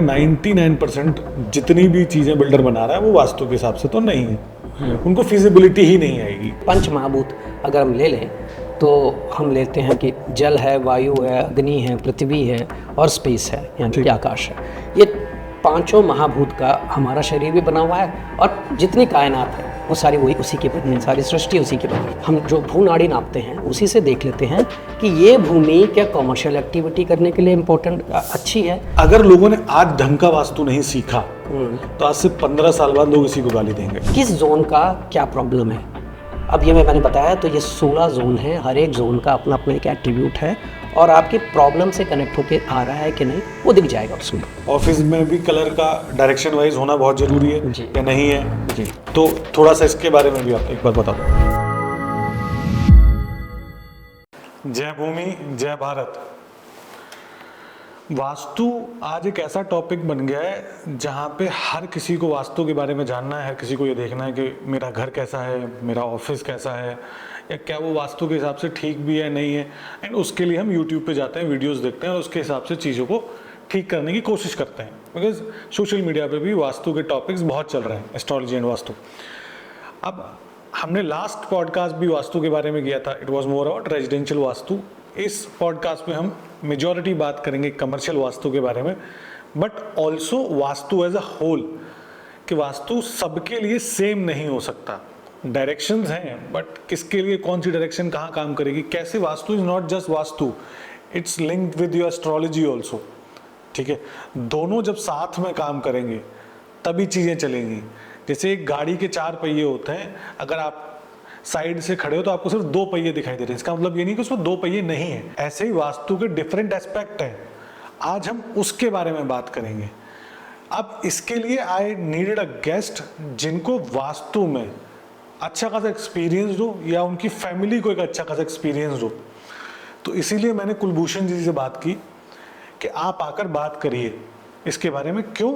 99% जितनी भी चीज़ें बिल्डर बना रहा है वो वास्तु के हिसाब से तो नहीं है, उनको फिजिबिलिटी ही नहीं आएगी। पंच महाभूत अगर हम ले लें तो हम लेते हैं कि जल है, वायु है, अग्नि है, पृथ्वी है और स्पेस है, यानी कि आकाश है। ये पांचों महाभूत का हमारा शरीर भी बना हुआ है और जितनी कायनात है वो सारी वही उसी की बनी है, सारी सृष्टि उसी की बनी है। हम जो भूनाड़ी नापते हैं उसी से देख लेते हैं कि ये भूमि क्या कमर्शियल एक्टिविटी करने के लिए इम्पोर्टेंट अच्छी है। अगर लोगों ने आज ढंग का वास्तु नहीं सीखा तो आज से 15 साल बाद लोग इसी को गाली देंगे। किस जोन का क्या प्रॉब्लम है, अब ये मैंने बताया तो ये 16 जोन है, हर एक जोन का अपना अपना एक एट्रीब्यूट है और आपकी प्रॉब्लम से कनेक्ट होकर आ रहा है कि नहीं वो दिख जाएगा उसमें। ऑफिस में भी कलर का डायरेक्शन वाइज होना बहुत जरूरी है जी। या नहीं है जी, तो थोड़ा सा इसके बारे में भी आप एक बार बता दो। जय भूमि जय भारत। वास्तु आज एक ऐसा टॉपिक बन गया है जहाँ पे हर किसी को वास्तु के बारे में जानना है, हर किसी को ये देखना है कि मेरा घर कैसा है, मेरा ऑफिस कैसा है, या क्या वो वास्तु के हिसाब से ठीक भी है नहीं है। एंड उसके लिए हम यूट्यूब पे जाते हैं, वीडियोस देखते हैं और उसके हिसाब से चीज़ों को ठीक करने की कोशिश करते हैं, बिकॉज सोशल मीडिया पे भी वास्तु के टॉपिक्स बहुत चल रहे हैं, एस्ट्रोलॉजी एंड वास्तु। अब हमने लास्ट पॉडकास्ट भी वास्तु के बारे में किया था, it was more about residential vastu. इस पॉडकास्ट में हम मेजॉरिटी बात करेंगे कमर्शियल वास्तु के बारे में, but also vastu as a whole, कि वास्तु सबके लिए सेम नहीं हो सकता। डायरेक्शंस हैं बट किसके लिए कौन सी डायरेक्शन कहाँ काम करेगी, कैसे vastu is not just vastu, it's linked with your astrology also. ठीक है, दोनों जब साथ में काम करेंगे तभी चीज़ें चलेंगी। जैसे एक गाड़ी के 4 पहिए होते हैं, अगर आप साइड से खड़े हो तो आपको सिर्फ 2 पहिए दिखाई दे रहे हैं, इसका मतलब ये नहीं कि उसमें 2 पहिए नहीं है। ऐसे ही वास्तु के डिफरेंट एस्पेक्ट हैं, आज हम उसके बारे में बात करेंगे। अब इसके लिए आई नीडेड अ गेस्ट जिनको वास्तु में अच्छा खासा एक्सपीरियंस हो या उनकी फैमिली को एक अच्छा खासा एक्सपीरियंस हो। तो इसीलिए मैंने कुलभूषण जी से बात की कि आप आकर बात करिए इसके बारे में। क्यों?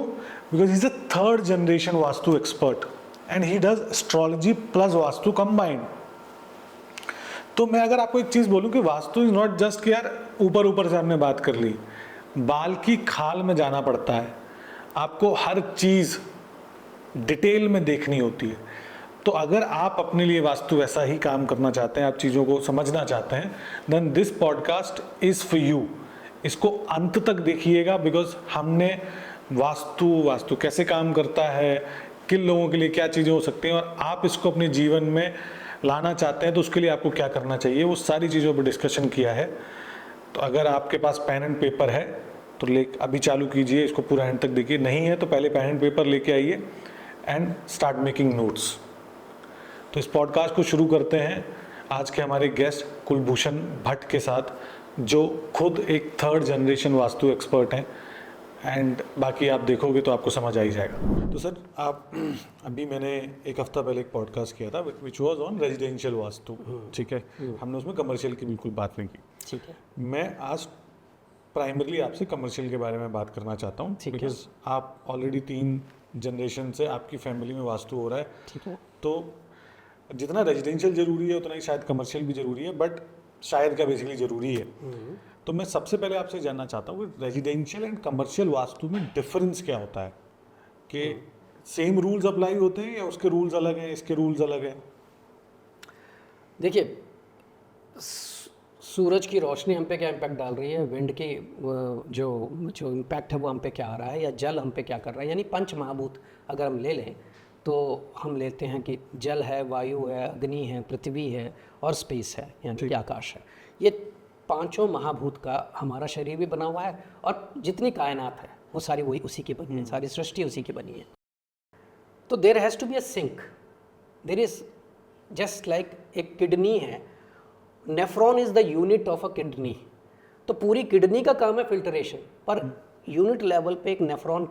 Because he is a 3rd generation vastu expert and he does astrology plus vastu combined. तो मैं अगर आपको एक चीज़ बोलूं कि वास्तु इज नॉट जस्ट कि यार ऊपर ऊपर से हमने बात कर ली, बाल की खाल में जाना पड़ता है, आपको हर चीज़ डिटेल में देखनी होती है। तो अगर आप अपने लिए वास्तु ऐसा ही काम करना चाहते हैं, आप चीज़ों को समझना चाहते हैं, then this podcast is for you. इसको अंत तक देखिएगा, बिकॉज हमने वास्तु कैसे काम करता है, किन लोगों के लिए क्या चीज़ें हो सकती हैं, और आप इसको अपने जीवन में लाना चाहते हैं तो उसके लिए आपको क्या करना चाहिए, वो सारी चीज़ों पर डिस्कशन किया है। तो अगर आपके पास पेन एंड पेपर है तो अभी चालू कीजिए, इसको पूरा एंड तक देखिए। नहीं है तो पहले पेन एंड पेपर लेके आइए एंड स्टार्ट मेकिंग नोट्स। तो इस पॉडकास्ट को शुरू करते हैं आज के हमारे गेस्ट कुलभूषण भट्ट के साथ, जो खुद एक 3rd जनरेशन वास्तु एक्सपर्ट हैं। एंड बाकी आप देखोगे तो आपको समझ आ ही जाएगा। तो सर, आप अभी मैंने एक हफ्ता पहले एक पॉडकास्ट किया था which was on residential vastu, ठीक है, हमने उसमें कमर्शियल की बिल्कुल बात नहीं की। ठीक है, मैं आज प्राइमरली आपसे कमर्शियल के बारे में बात करना चाहता हूँ, बिकॉज आप ऑलरेडी 3 जनरेशन से आपकी फैमिली में वास्तु हो रहा है। ठीक है, तो जितना रेजिडेंशियल जरूरी है उतना ही शायद कमर्शियल भी जरूरी है, बट शायद क्या बेसिकली जरूरी है। तो मैं सबसे पहले आपसे जानना चाहता हूँ कि रेजिडेंशियल एंड कमर्शियल वास्तु में डिफरेंस क्या होता है, कि सेम रूल्स अप्लाई होते हैं या उसके रूल्स अलग हैं, इसके रूल्स अलग हैं? देखिए, सूरज की रोशनी हम पे क्या इम्पैक्ट डाल रही है, विंड की जो इम्पैक्ट है वो हम पे क्या आ रहा है, या जल हम पे क्या कर रहा है। यानी पंच महाभूत अगर हम ले लें तो हम लेते हैं कि जल है, वायु है, अग्नि है, पृथ्वी है और स्पेस है, यानी कि आकाश है। ये पांचों महाभूत का हमारा शरीर भी बना हुआ है और जितनी कायनात है वो सारी वही उसी की बनी है, सारी सृष्टि उसी की बनी है। तो there has to be a sync, there is just like एक किडनी है, nephron is the unit of a kidney. तो पूरी किडनी का काम है फिल्टरेशन, पर यूनिट लेवल पे एक नेफ्रॉन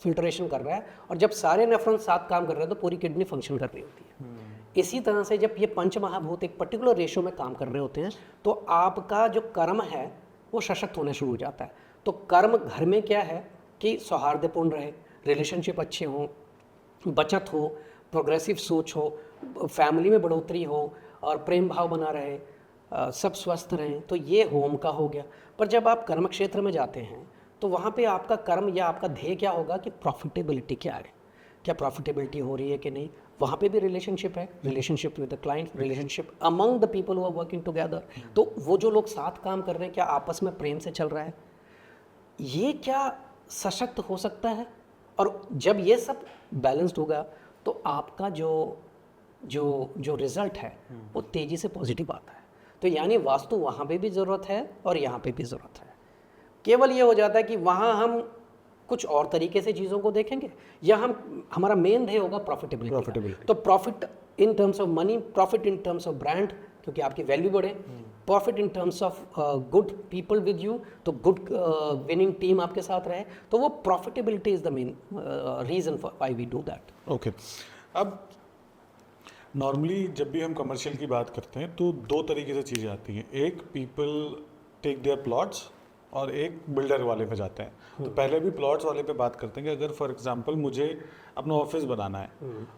फिल्टरेशन कर रहा है, और जब सारे नेफ्रॉन साथ काम कर रहे हैं तो पूरी किडनी फंक्शन कर रही होती है। इसी तरह से जब ये पंच महाभूत एक पर्टिकुलर रेशो में काम कर रहे होते हैं तो आपका जो कर्म है वो सशक्त होने शुरू हो जाता है। तो कर्म घर में क्या है कि सौहार्दपूर्ण रहे, रिलेशनशिप अच्छे हों, बचत हो, प्रोग्रेसिव सोच हो, फैमिली में बढ़ोतरी हो और प्रेम भाव बना रहे, सब स्वस्थ रहें, तो ये होम का हो गया। पर जब आप कर्म क्षेत्र में जाते हैं तो वहाँ पे आपका कर्म या आपका ध्येय क्या होगा कि प्रॉफिटेबिलिटी क्या है, क्या प्रॉफिटेबिलिटी हो रही है कि नहीं। वहाँ पे भी रिलेशनशिप है, relationship with the client, relationship among the people who are working together. तो वो जो लोग साथ काम कर रहे हैं क्या आपस में प्रेम से चल रहा है, ये क्या सशक्त हो सकता है। और जब ये सब बैलेंस्ड होगा तो आपका जो जो जो रिजल्ट है वो तेज़ी से पॉजिटिव आता है। तो यानी वास्तु वहाँ पे भी ज़रूरत है और यहाँ पे भी ज़रूरत है। केवल ये हो जाता है कि वहाँ हम कुछ और तरीके से चीज़ों को देखेंगे, या हमारा मेन ध्येय होगा प्रॉफिटेबिलिटी। तो profit in terms of money, profit in terms of brand, क्योंकि आपकी वैल्यू बढ़े, profit in terms of good people with you, तो गुड विनिंग टीम आपके साथ रहे। तो वो profitability is the main reason for why we do that. Okay, अब नॉर्मली जब भी हम कमर्शियल की बात करते हैं तो दो तरीके से चीज़ें आती हैं। एक, पीपल टेक देयर प्लॉट्स और एक बिल्डर वाले पे जाते हैं। तो पहले भी प्लॉट्स वाले पे बात करते हैं कि अगर फॉर एग्जांपल मुझे अपना ऑफिस बनाना है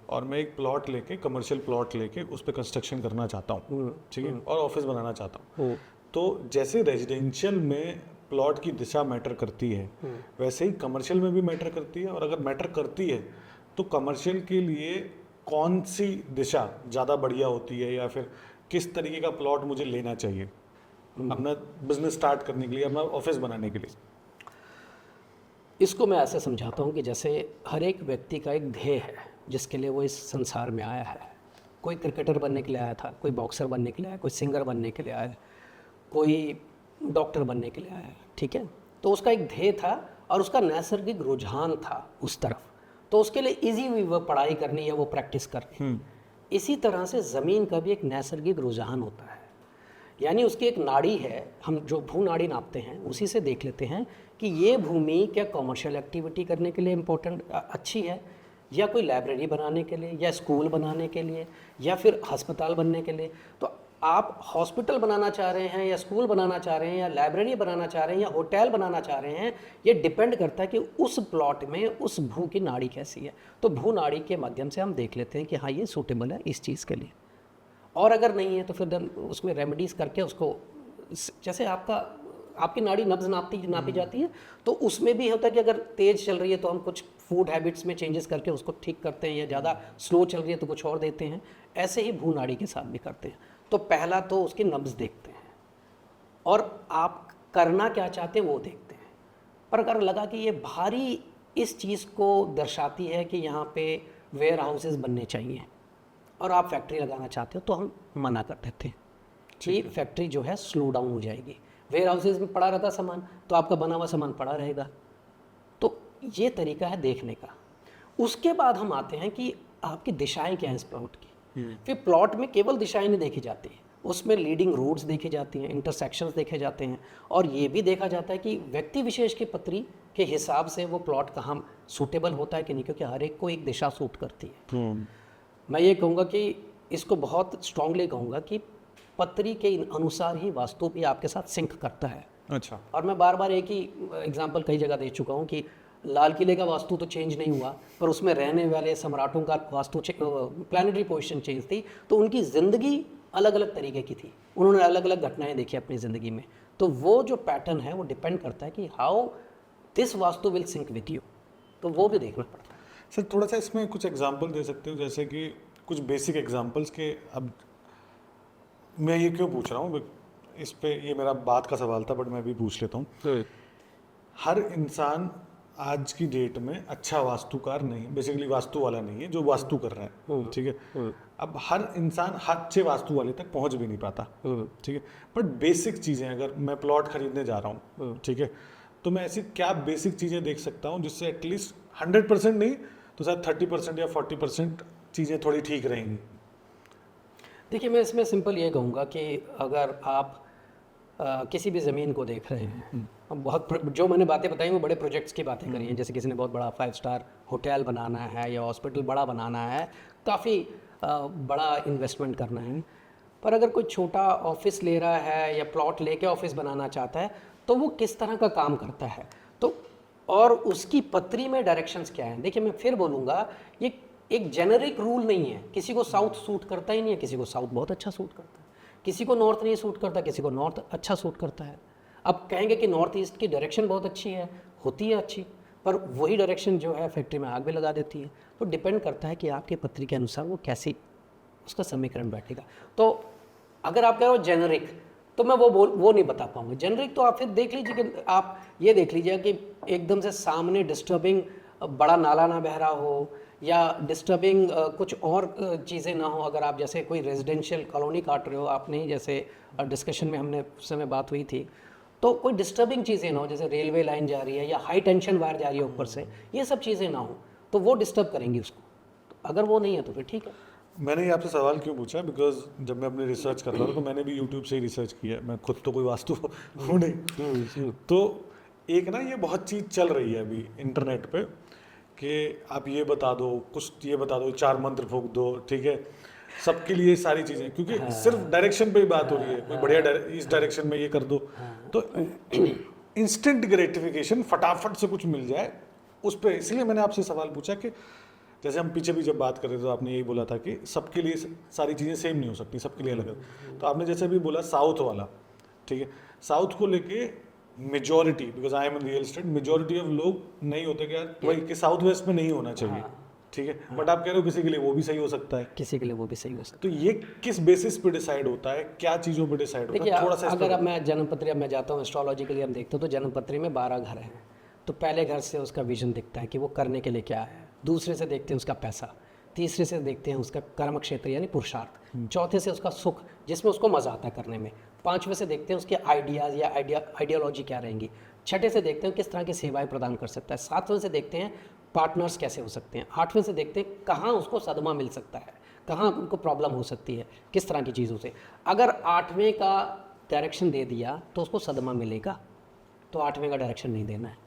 और मैं एक प्लॉट लेके, कमर्शियल प्लॉट लेके उस पर कंस्ट्रक्शन करना चाहता हूँ, ठीक है, और ऑफिस बनाना चाहता हूँ, तो जैसे रेजिडेंशियल में प्लॉट की दिशा मैटर करती है वैसे ही कमर्शियल में भी मैटर करती है। और अगर मैटर करती है तो कमर्शियल के लिए कौन सी दिशा ज़्यादा बढ़िया होती है, या फिर किस तरीके का प्लॉट मुझे लेना चाहिए अपना बिजनेस स्टार्ट करने के लिए, अपना ऑफिस बनाने के लिए। इसको मैं ऐसे समझाता हूँ कि जैसे हर एक व्यक्ति का एक ध्येय है जिसके लिए वो इस संसार में आया है। कोई क्रिकेटर बनने के लिए आया था, कोई बॉक्सर बनने के लिए आया, कोई सिंगर बनने के लिए आया, कोई डॉक्टर बनने के लिए आया, ठीक है। तो उसका एक ध्येय था और उसका नैसर्गिक रुझान था उस तरफ, तो उसके लिए इजी हुई वो पढ़ाई करनी या वो प्रैक्टिस करनी। इसी तरह से ज़मीन का भी एक नैसर्गिक रुझान होता है, यानी उसकी एक नाड़ी है। हम जो भू नाड़ी नापते हैं उसी से देख लेते हैं कि ये भूमि क्या कमर्शियल एक्टिविटी करने के लिए इम्पोर्टेंट अच्छी है, या कोई लाइब्रेरी बनाने के लिए, या स्कूल बनाने के लिए, या फिर अस्पताल बनने के लिए। तो आप हॉस्पिटल बनाना चाह रहे हैं, या स्कूल बनाना चाह रहे हैं, या लाइब्रेरी बनाना चाह रहे हैं, या होटल बनाना चाह रहे हैं, ये डिपेंड करता है कि उस प्लॉट में उस भू की नाड़ी कैसी है। तो भू नाड़ी के माध्यम से हम देख लेते हैं कि हाँ ये सूटेबल है इस चीज़ के लिए। और अगर नहीं है तो फिर उसमें रेमेडीज़ करके उसको, जैसे आपकी नाड़ी नब्ज़ नापी जाती है, तो उसमें भी होता है कि अगर तेज़ चल रही है तो हम कुछ फूड हैबिट्स में चेंजेस करके उसको ठीक करते हैं, या ज़्यादा स्लो चल रही है तो कुछ और देते हैं। ऐसे ही भू नाड़ी के साथ भी करते हैं। तो पहला तो उसकी नब्ज़ देखते हैं और आप करना क्या चाहते हैं वो देखते हैं। और अगर लगा कि ये भारी इस चीज़ को दर्शाती है कि यहाँ पे वेयर हाउसेज बनने चाहिए और आप फैक्ट्री लगाना चाहते हो, तो हम मना कर देते हैं कि फैक्ट्री जो है स्लो डाउन हो जाएगी। वेयर हाउसेज में पड़ा रहता सामान, तो आपका बना हुआ सामान पड़ा रहेगा। तो ये तरीका है देखने का। उसके बाद हम आते हैं कि आपकी दिशाएं क्या हैं इस प्लॉट की। फिर प्लॉट में केवल दिशाएं नहीं देखी जाती, उसमें लीडिंग रोड्स देखी जाती हैं, इंटरसेक्शंस देखे जाते हैं, और ये भी देखा जाता है कि व्यक्ति विशेष की पत्री के हिसाब से वो प्लॉट कहाँ सूटेबल होता है कि नहीं, क्योंकि हर एक को एक दिशा सूट करती है। मैं ये कहूँगा कि इसको बहुत स्ट्रांगली कहूँगा कि पत्री के अनुसार ही वास्तु भी आपके साथ सिंक करता है। अच्छा। और मैं बार बार एक ही एग्जांपल कई जगह दे चुका हूँ कि लाल किले का वास्तु तो चेंज नहीं हुआ, पर उसमें रहने वाले सम्राटों का वास्तु प्लानिटरी पोजीशन चेंज थी। तो उनकी ज़िंदगी अलग अलग तरीके की थी, उन्होंने अलग अलग घटनाएं देखी अपनी ज़िंदगी में। तो वो जो पैटर्न है वो डिपेंड करता है कि how this vastu will sync with you, तो वो भी देखना पड़ता है। सर थोड़ा सा इसमें कुछ एग्जांपल दे सकते हो, जैसे कि कुछ बेसिक एग्जांपल्स के। अब मैं ये क्यों पूछ रहा हूँ इस पे, ये मेरा बात का सवाल था बट मैं भी पूछ लेता हूँ। हर इंसान आज की डेट में अच्छा वास्तुकार नहीं, बेसिकली वास्तु वाला नहीं है जो वास्तु कर रहा है, ठीक है। अब हर इंसान अच्छे वास्तु वाले तक पहुंच भी नहीं पाता, ठीक है। बट बेसिक चीज़ें, अगर मैं प्लॉट खरीदने जा रहा हूँ, ठीक है, तो मैं ऐसी क्या बेसिक चीज़ें देख सकता हूँ जिससे एटलीस्ट 100% नहीं तो शायद 30% या 40% चीज़ें थोड़ी ठीक रहेंगी। देखिए मैं इसमें सिंपल ये कहूँगा कि अगर आप किसी भी ज़मीन को देख रहे हैं, बहुत जो मैंने बातें बताई वो बड़े प्रोजेक्ट्स की बातें करी हैं, जैसे किसी ने बहुत बड़ा 5 स्टार होटल बनाना है या हॉस्पिटल बड़ा बनाना है, काफ़ी बड़ा इन्वेस्टमेंट करना है। पर अगर कोई छोटा ऑफिस ले रहा है या प्लॉट लेके ऑफिस बनाना चाहता है, तो वो किस तरह का काम करता है, तो और उसकी पत्री में डायरेक्शंस क्या हैं। देखिए मैं फिर बोलूँगा, ये एक जेनरिक रूल नहीं है, किसी को साउथ सूट करता ही नहीं है, किसी को साउथ बहुत अच्छा सूट करता है, किसी को नॉर्थ नहीं सूट करता, किसी को नॉर्थ अच्छा सूट करता है। अब कहेंगे कि नॉर्थ ईस्ट की डायरेक्शन बहुत अच्छी है, होती है अच्छी, पर वही डायरेक्शन जो है फैक्ट्री में आग भी लगा देती है। तो डिपेंड करता है कि आपके पत्री के अनुसार वो कैसी उसका समीकरण बैठेगा। तो अगर आप कह रहे हो जेनरिक, तो मैं वो नहीं बता पाऊंगा। जेनरिक तो आप फिर देख लीजिए कि आप ये देख लीजिए कि एकदम से सामने डिस्टर्बिंग बड़ा नाला ना बह रहा हो, या डिस्टर्बिंग कुछ और चीज़ें ना हो। अगर आप जैसे कोई रेजिडेंशियल कॉलोनी काट रहे हो, आपने जैसे डिस्कशन में हमने उस समय बात हुई थी, तो कोई डिस्टर्बिंग चीज़ें ना हो, जैसे रेलवे लाइन जा रही है या हाई टेंशन वायर जा रही है ऊपर से, ये सब चीज़ें ना हो, तो वो डिस्टर्ब करेंगी उसको। तो अगर वो नहीं है तो फिर ठीक है। मैंने ये आपसे सवाल क्यों पूछा, बिकॉज जब मैं अपनी रिसर्च कर रहा था तो मैंने भी यूट्यूब से ही रिसर्च किया है। मैं खुद तो कोई वास्तु हूँ नहीं। तो एक ना ये बहुत चीज़ चल रही है अभी इंटरनेट पे कि आप ये बता दो, कुछ ये बता दो, 4 मंत्र फूंक दो, ठीक है, सबके लिए सारी चीज़ें, क्योंकि सिर्फ डायरेक्शन पे ही बात हो रही है, कोई बढ़िया इस डायरेक्शन में ये कर दो, तो इंस्टेंट ग्रेटिफिकेशन फटाफट से कुछ मिल जाए उस पर। इसलिए मैंने आपसे सवाल पूछा कि जैसे हम पीछे भी जब बात कर रहे थे तो आपने यही बोला था कि सबके लिए सारी चीज़ें सेम नहीं हो सकती, सबके लिए अलग अलग। तो आपने जैसे भी बोला साउथ वाला, ठीक है, साउथ को लेके majority, because I am in real estate, majority of लोग नहीं होते कि यार वही कि साउथ वेस्ट में नहीं होना चाहिए, ठीक है, बट आप कह रहे हो किसी के लिए वो भी सही हो सकता है, किसी के लिए वो भी सही हो सकता तो ये किस बेसिस पे डिसाइड होता है, क्या चीज़ों पे डिसाइड होता है। है, थोड़ा सा अगर अब मैं जन्मपत्री, अब मैं जाता हूँ एस्ट्रोलॉजी के लिए, हम देखते हो तो जन्मपत्री में 12 घर हैं। तो पहले घर से उसका विजन दिखता है कि वो करने के लिए क्या है, दूसरे से देखते हैं उसका पैसा, तीसरे से देखते हैं उसका कर्म क्षेत्र यानी पुरुषार्थ, चौथे से उसका सुख जिसमें उसको मज़ा आता है करने में, पांचवें से देखते हैं उसके आइडियाज़ या आइडियोलॉजी क्या रहेंगी, छठे से देखते हैं किस तरह की सेवाएं प्रदान कर सकता है, सातवें से देखते हैं पार्टनर्स कैसे हो सकते हैं, आठवें से देखते हैं कहाँ उसको सदमा मिल सकता है, कहाँ उनको प्रॉब्लम हो सकती है, किस तरह की चीज़ों से। अगर आठवें का डायरेक्शन दे दिया तो उसको सदमा मिलेगा, तो आठवें का डायरेक्शन नहीं देना है,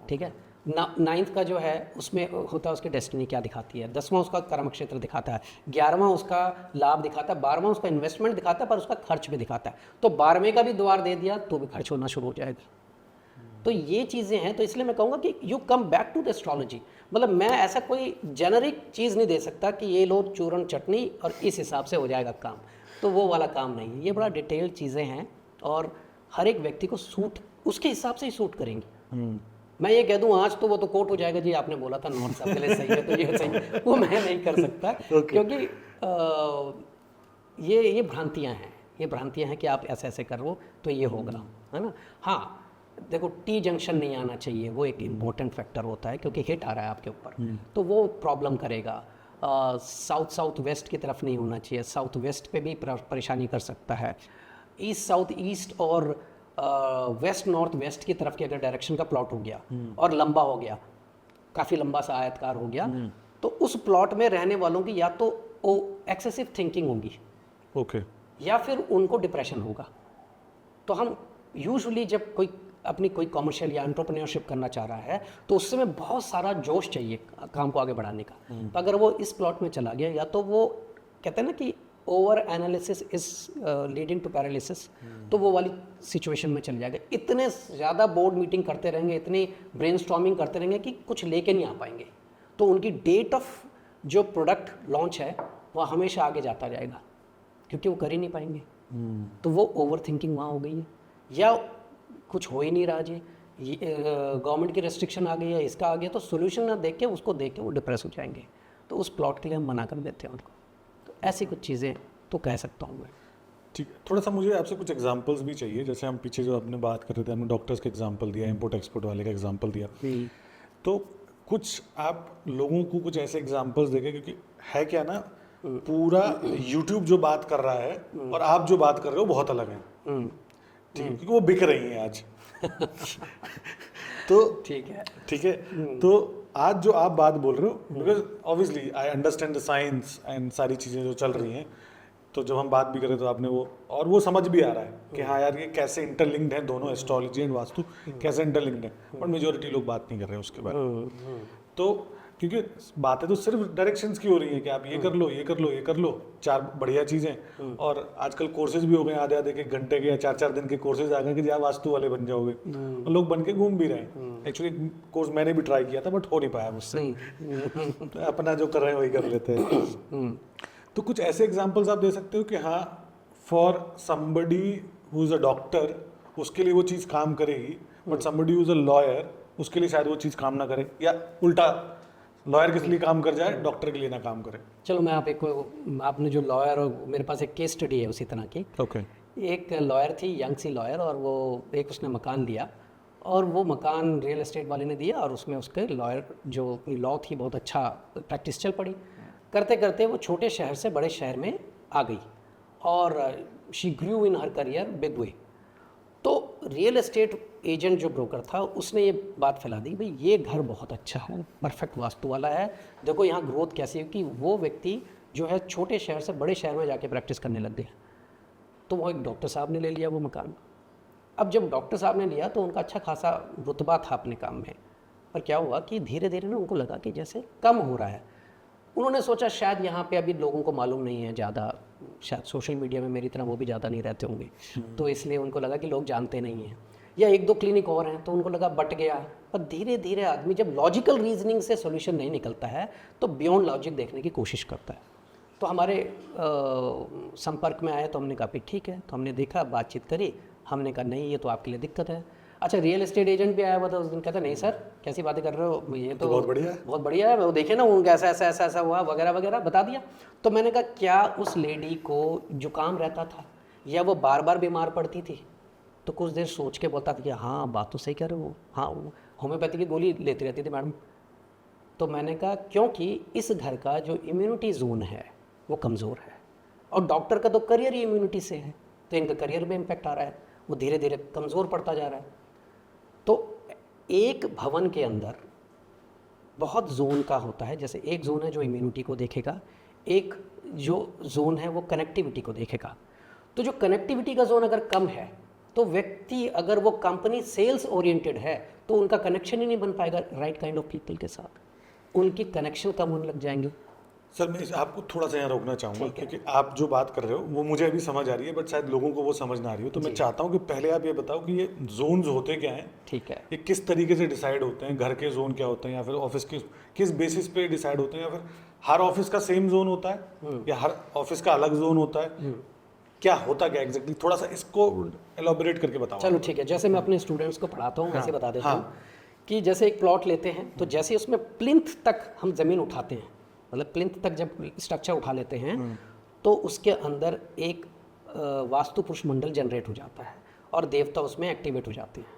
ठीक है। नाइन्थ का जो है उसमें होता है उसकी डेस्टिनी क्या दिखाती है, 10वां उसका कर्म क्षेत्र दिखाता है, 11वां उसका लाभ दिखाता है, 12वां उसका इन्वेस्टमेंट दिखाता है, पर उसका खर्च भी दिखाता है। तो 12वें का भी द्वार दे दिया तो भी खर्च होना शुरू हो जाएगा। तो ये चीज़ें हैं, तो इसलिए मैं कहूँगा कि you come back to the astrology. मतलब मैं ऐसा कोई जेनरिक चीज़ नहीं दे सकता कि ये लो चूरन चटनी और इस हिसाब से हो जाएगा काम, तो वो वाला काम नहीं है। ये बड़ा डिटेल्ड चीज़ें हैं और हर एक व्यक्ति को सूट उसके हिसाब से ही सूट करेंगी। मैं ये कह दूं आज तो वो तो कोट हो जाएगा, जी आपने बोला था नॉर्थ साउथ के लिए सही है तो ये सही है, वो मैं नहीं कर सकता क्योंकि ये भ्रांतियां हैं, ये भ्रांतियां हैं कि आप ऐसे ऐसे करो तो ये होगा, है ना। हाँ देखो, टी जंक्शन नहीं आना चाहिए, वो एक इम्पोर्टेंट फैक्टर होता है क्योंकि हिट आ रहा है आपके ऊपर, तो वो प्रॉब्लम करेगा। साउथ वेस्ट की तरफ नहीं होना चाहिए, साउथ वेस्ट पे भी परेशानी कर सकता है। ईस्ट साउथ ईस्ट और वेस्ट नॉर्थ वेस्ट की तरफ के अगर डायरेक्शन का प्लॉट हो गया और लंबा हो गया, काफ़ी लंबा सा आयतकार हो गया, तो उस प्लॉट में रहने वालों की या तो एक्सेसिव थिंकिंग होगी, ओके, या फिर उनको डिप्रेशन होगा। तो हम यूजुअली जब कोई अपनी कोई कॉमर्शियल या एंटरप्रेन्योरशिप करना चाह रहा है तो उस समय बहुत सारा जोश चाहिए काम को आगे बढ़ाने का। तो अगर वो इस प्लॉट में चला गया, या तो वो कहते हैं ना कि over analysis is leading to paralysis, तो वो वाली सिचुएशन में चल जाएगा। इतने ज़्यादा बोर्ड मीटिंग करते रहेंगे, इतनी ब्रेनस्टॉर्मिंग करते रहेंगे कि कुछ लेके नहीं आ पाएंगे, तो उनकी डेट ऑफ जो प्रोडक्ट लॉन्च है वह हमेशा आगे जाता जाएगा क्योंकि वो कर ही नहीं पाएंगे। तो वो ओवर थिंकिंग वहाँ हो गई है, या कुछ हो ही नहीं रहा जी, गवर्नमेंट की रेस्ट्रिक्शन आ गई है, इसका आ गया, तो सोल्यूशन ना देख के उसको देख के वो डिप्रेस हो जाएंगे, तो उस प्लॉट के लिए हम मना कर देते हैं उनको। तो ऐसी कुछ चीज़ें तो कह सकता हूँ मैं। ठीक है, थोड़ा सा मुझे आपसे कुछ एग्जांपल्स भी चाहिए। जैसे हम पीछे जो आपने बात कर रहे थे, हमने डॉक्टर्स का एग्जांपल दिया, इंपोर्ट एक्सपोर्ट वाले का एग्जांपल दिया, तो कुछ आप लोगों को कुछ ऐसे एग्जांपल्स देंगे, क्योंकि है क्या ना, पूरा यूट्यूब जो बात कर रहा है और आप जो बात कर रहे हो बहुत अलग है, ठीक है, क्योंकि वो बिक रही हैं आज। तो ठीक है, तो आज जो आप बात बोल रहे हो, because obviously I understand the science and सारी चीज़ें जो चल रही हैं, तो जब हम बात भी करें तो आपने वो समझ भी आ रहा है कि हाँ यार ये कैसे इंटरलिंक्ड है, दोनों एस्ट्रोलॉजी एंड वास्तु कैसे इंटरलिंक्ड है, बट मेजोरिटी लोग बात नहीं कर रहे हैं उसके बारे में। तो क्योंकि बातें तो सिर्फ डायरेक्शंस की हो रही हैं कि आप ये कर लो, ये कर लो, ये कर लो, 4 बढ़िया चीज़ें, और आजकल कोर्सेज भी हो गए आधे आधे के घंटे के या 4-4 दिन के कोर्सेज आ गए कि आप वास्तु वाले बन जाओगे, और लोग बन के घूम भी रहे हैं। एक्चुअली कोर्स मैंने भी ट्राई किया था बट हो नहीं पाया मुझसे, तो अपना जो कर रहे हैं वही कर लेते हैं। तो कुछ ऐसे एग्जाम्पल्स आप दे सकते हो कि हाँ, for somebody who is a doctor, उसके लिए वो चीज़ काम करेगी, but somebody who is a lawyer उसके लिए शायद वो चीज़ काम ना करे, या उल्टा लॉयर किस लिए काम कर जाए, डॉक्टर के लिए ना काम करे। चलो मैं आपने जो लॉयर, और मेरे पास एक केस स्टडी है उसी तरह की। ओके। एक लॉयर थी, यंग सी लॉयर, और वो एक उसने मकान लिया, और वो मकान रियल एस्टेट वाले ने दिया, और उसमें उसके लॉयर जो लॉ थी बहुत अच्छा प्रैक्टिस चल पड़ी। करते करते वो छोटे शहर से बड़े शहर में आ गई, और she Guru in her career big way. तो रियल एस्टेट एजेंट जो ब्रोकर था उसने ये बात फैला दी, भाई ये घर बहुत अच्छा है, परफेक्ट वास्तु वाला है, देखो यहाँ ग्रोथ कैसी है, कि वो व्यक्ति जो है छोटे शहर से बड़े शहर में जाके प्रैक्टिस करने लग गया। तो वो एक डॉक्टर साहब ने ले लिया वो मकान। अब जब डॉक्टर साहब ने लिया तो उनका अच्छा खासा रुतबा था अपने काम में, पर क्या हुआ कि धीरे धीरे ना उनको लगा कि जैसे कम हो रहा है। उन्होंने सोचा शायद यहाँ पे अभी लोगों को मालूम नहीं है ज़्यादा, शायद सोशल मीडिया में मेरी तरह वो भी ज़्यादा नहीं रहते होंगे, तो इसलिए उनको लगा कि लोग जानते नहीं हैं, या एक दो क्लिनिक और हैं, तो उनको लगा बट गया। पर धीरे धीरे आदमी जब लॉजिकल रीजनिंग से सॉल्यूशन नहीं निकलता है तो बियॉन्ड लॉजिक देखने की कोशिश करता है। तो हमारे संपर्क में आए तो हमने कहा भी ठीक है, तो हमने देखा, बातचीत करी, हमने कहा नहीं ये तो आपके लिए दिक्कत है। अच्छा, रियल एस्टेट एजेंट भी आया हुआ था उस दिन, कहता नहीं सर कैसी बातें कर रहे हो, ये तो बहुत बढ़िया है, बहुत बढ़िया है, वो देखे ना उनका ऐसा ऐसा ऐसा ऐसा हुआ वगैरह वगैरह बता दिया। तो मैंने कहा क्या उस लेडी को जुकाम रहता था या वो बार बार बीमार पड़ती थी? तो कुछ देर सोच के बोलता था कि हाँ बात तो सही कह रहे हो, हाँ होम्योपैथी की गोली लेती रहती थी मैडम। तो मैंने कहा क्योंकि इस घर का जो इम्यूनिटी जोन है वो कमज़ोर है, और डॉक्टर का तो करियर ही इम्यूनिटी से है, तो इनका करियर में इम्पैक्ट आ रहा है, वो धीरे धीरे कमज़ोर पड़ता जा रहा है। तो एक भवन के अंदर बहुत जोन का होता है, जैसे एक जोन है जो इम्यूनिटी को देखेगा, एक जो जोन है वो कनेक्टिविटी को देखेगा। तो जो कनेक्टिविटी का जोन अगर कम है तो व्यक्ति, अगर वो कंपनी सेल्स ओरिएंटेड है तो उनका कनेक्शन ही नहीं बन पाएगा राइट काइंड ऑफ पीपल के साथ, उनकी कनेक्शन कम होने लग जाएंगे। सर मैं आपको थोड़ा सा यहाँ रोकना चाहूँगा, क्योंकि आप जो बात कर रहे हो वो मुझे अभी समझ आ रही है, बट शायद लोगों को वो समझ ना आ रही हो। तो मैं चाहता हूँ कि पहले आप ये बताओ कि ये जोन्स होते क्या हैं, ठीक है, ये किस तरीके से डिसाइड होते हैं, घर के जोन क्या होते हैं, या फिर ऑफिस के किस बेसिस पे डिसाइड होते हैं, या फिर हर ऑफिस का सेम जोन होता है या हर ऑफिस का अलग जोन होता है, क्या होता क्या एग्जैक्टली, थोड़ा सा इसको एलोबरेट करके बताओ। चलो ठीक है, जैसे मैं अपने स्टूडेंट्स को पढ़ाता हूँ वैसे बता देता हूँ कि जैसे एक प्लॉट लेते हैं तो जैसे उसमें प्लिंथ तक हम ज़मीन उठाते हैं, मतलब प्लिंथ तक जब स्ट्रक्चर उठा लेते हैं तो उसके अंदर एक वास्तु पुरुष मंडल जनरेट हो जाता है और देवता उसमें एक्टिवेट हो जाते हैं,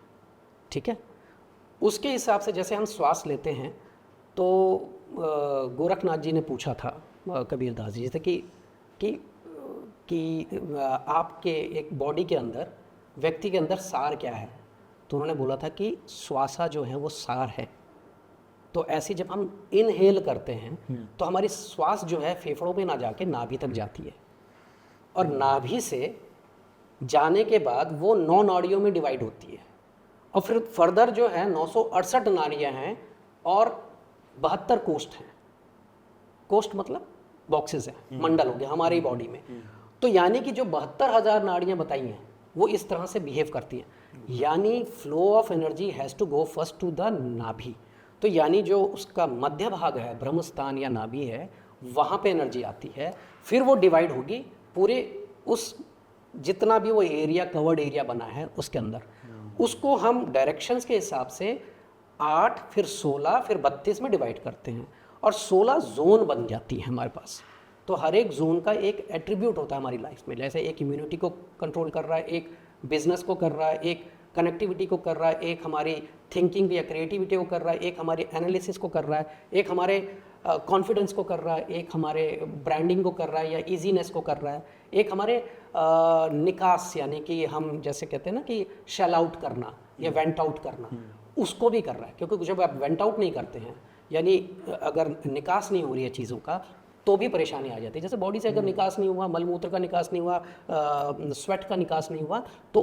ठीक है। उसके हिसाब से जैसे हम श्वास लेते हैं तो गोरखनाथ जी ने पूछा था कबीरदास जी से कि आपके एक बॉडी के अंदर, व्यक्ति के अंदर सार क्या है, तो उन्होंने बोला था कि श्वासा जो है वो सार है। तो ऐसे जब हम इनहेल करते हैं तो हमारी श्वास जो है फेफड़ों में ना जाके नाभि तक जाती है, और नाभि से जाने के बाद वो 9 नाड़ियों में डिवाइड होती है, और फिर फर्दर जो है 968 नाड़ियाँ हैं और 72 कोष्ठ हैं। कोष्ठ मतलब बॉक्सेस हैं, मंडल हो गया हमारी बॉडी में। तो यानी कि जो 72,000 नाड़ियाँ बताई हैं वो इस तरह से बिहेव करती हैं, यानी flow of energy has to go first to the nabhi. तो यानी जो उसका मध्य भाग है, ब्रह्मस्थान या नाभि है, वहाँ पे एनर्जी आती है, फिर वो डिवाइड होगी पूरे उस जितना भी वो एरिया, कवर्ड एरिया बना है उसके अंदर। उसको हम डायरेक्शंस के हिसाब से 8, फिर 16, फिर 32 में डिवाइड करते हैं, और 16 जोन बन जाती है हमारे पास। तो हर एक जोन का एक एट्रीब्यूट होता है हमारी लाइफ में, जैसे एक इम्यूनिटी को कंट्रोल कर रहा है, एक बिजनेस को कर रहा है, एक कनेक्टिविटी को कर रहा है, एक हमारी थिंकिंग या क्रिएटिविटी को कर रहा है, एक हमारी एनालिसिस को कर रहा है, एक हमारे कॉन्फिडेंस को कर रहा है, एक हमारे ब्रांडिंग को कर रहा है या इजीनेस को कर रहा है, एक हमारे निकास यानी कि हम जैसे कहते हैं ना कि शेल आउट करना या वेंट आउट करना, उसको भी कर रहा है। क्योंकि जब आप वेंट आउट नहीं करते हैं, यानी अगर निकास नहीं हो रही है चीज़ों का, तो भी परेशानी आ जाती है। जैसे बॉडी से अगर निकास नहीं हुआ, मलमूत्र का निकास नहीं हुआ, स्वेट का निकास नहीं हुआ, तो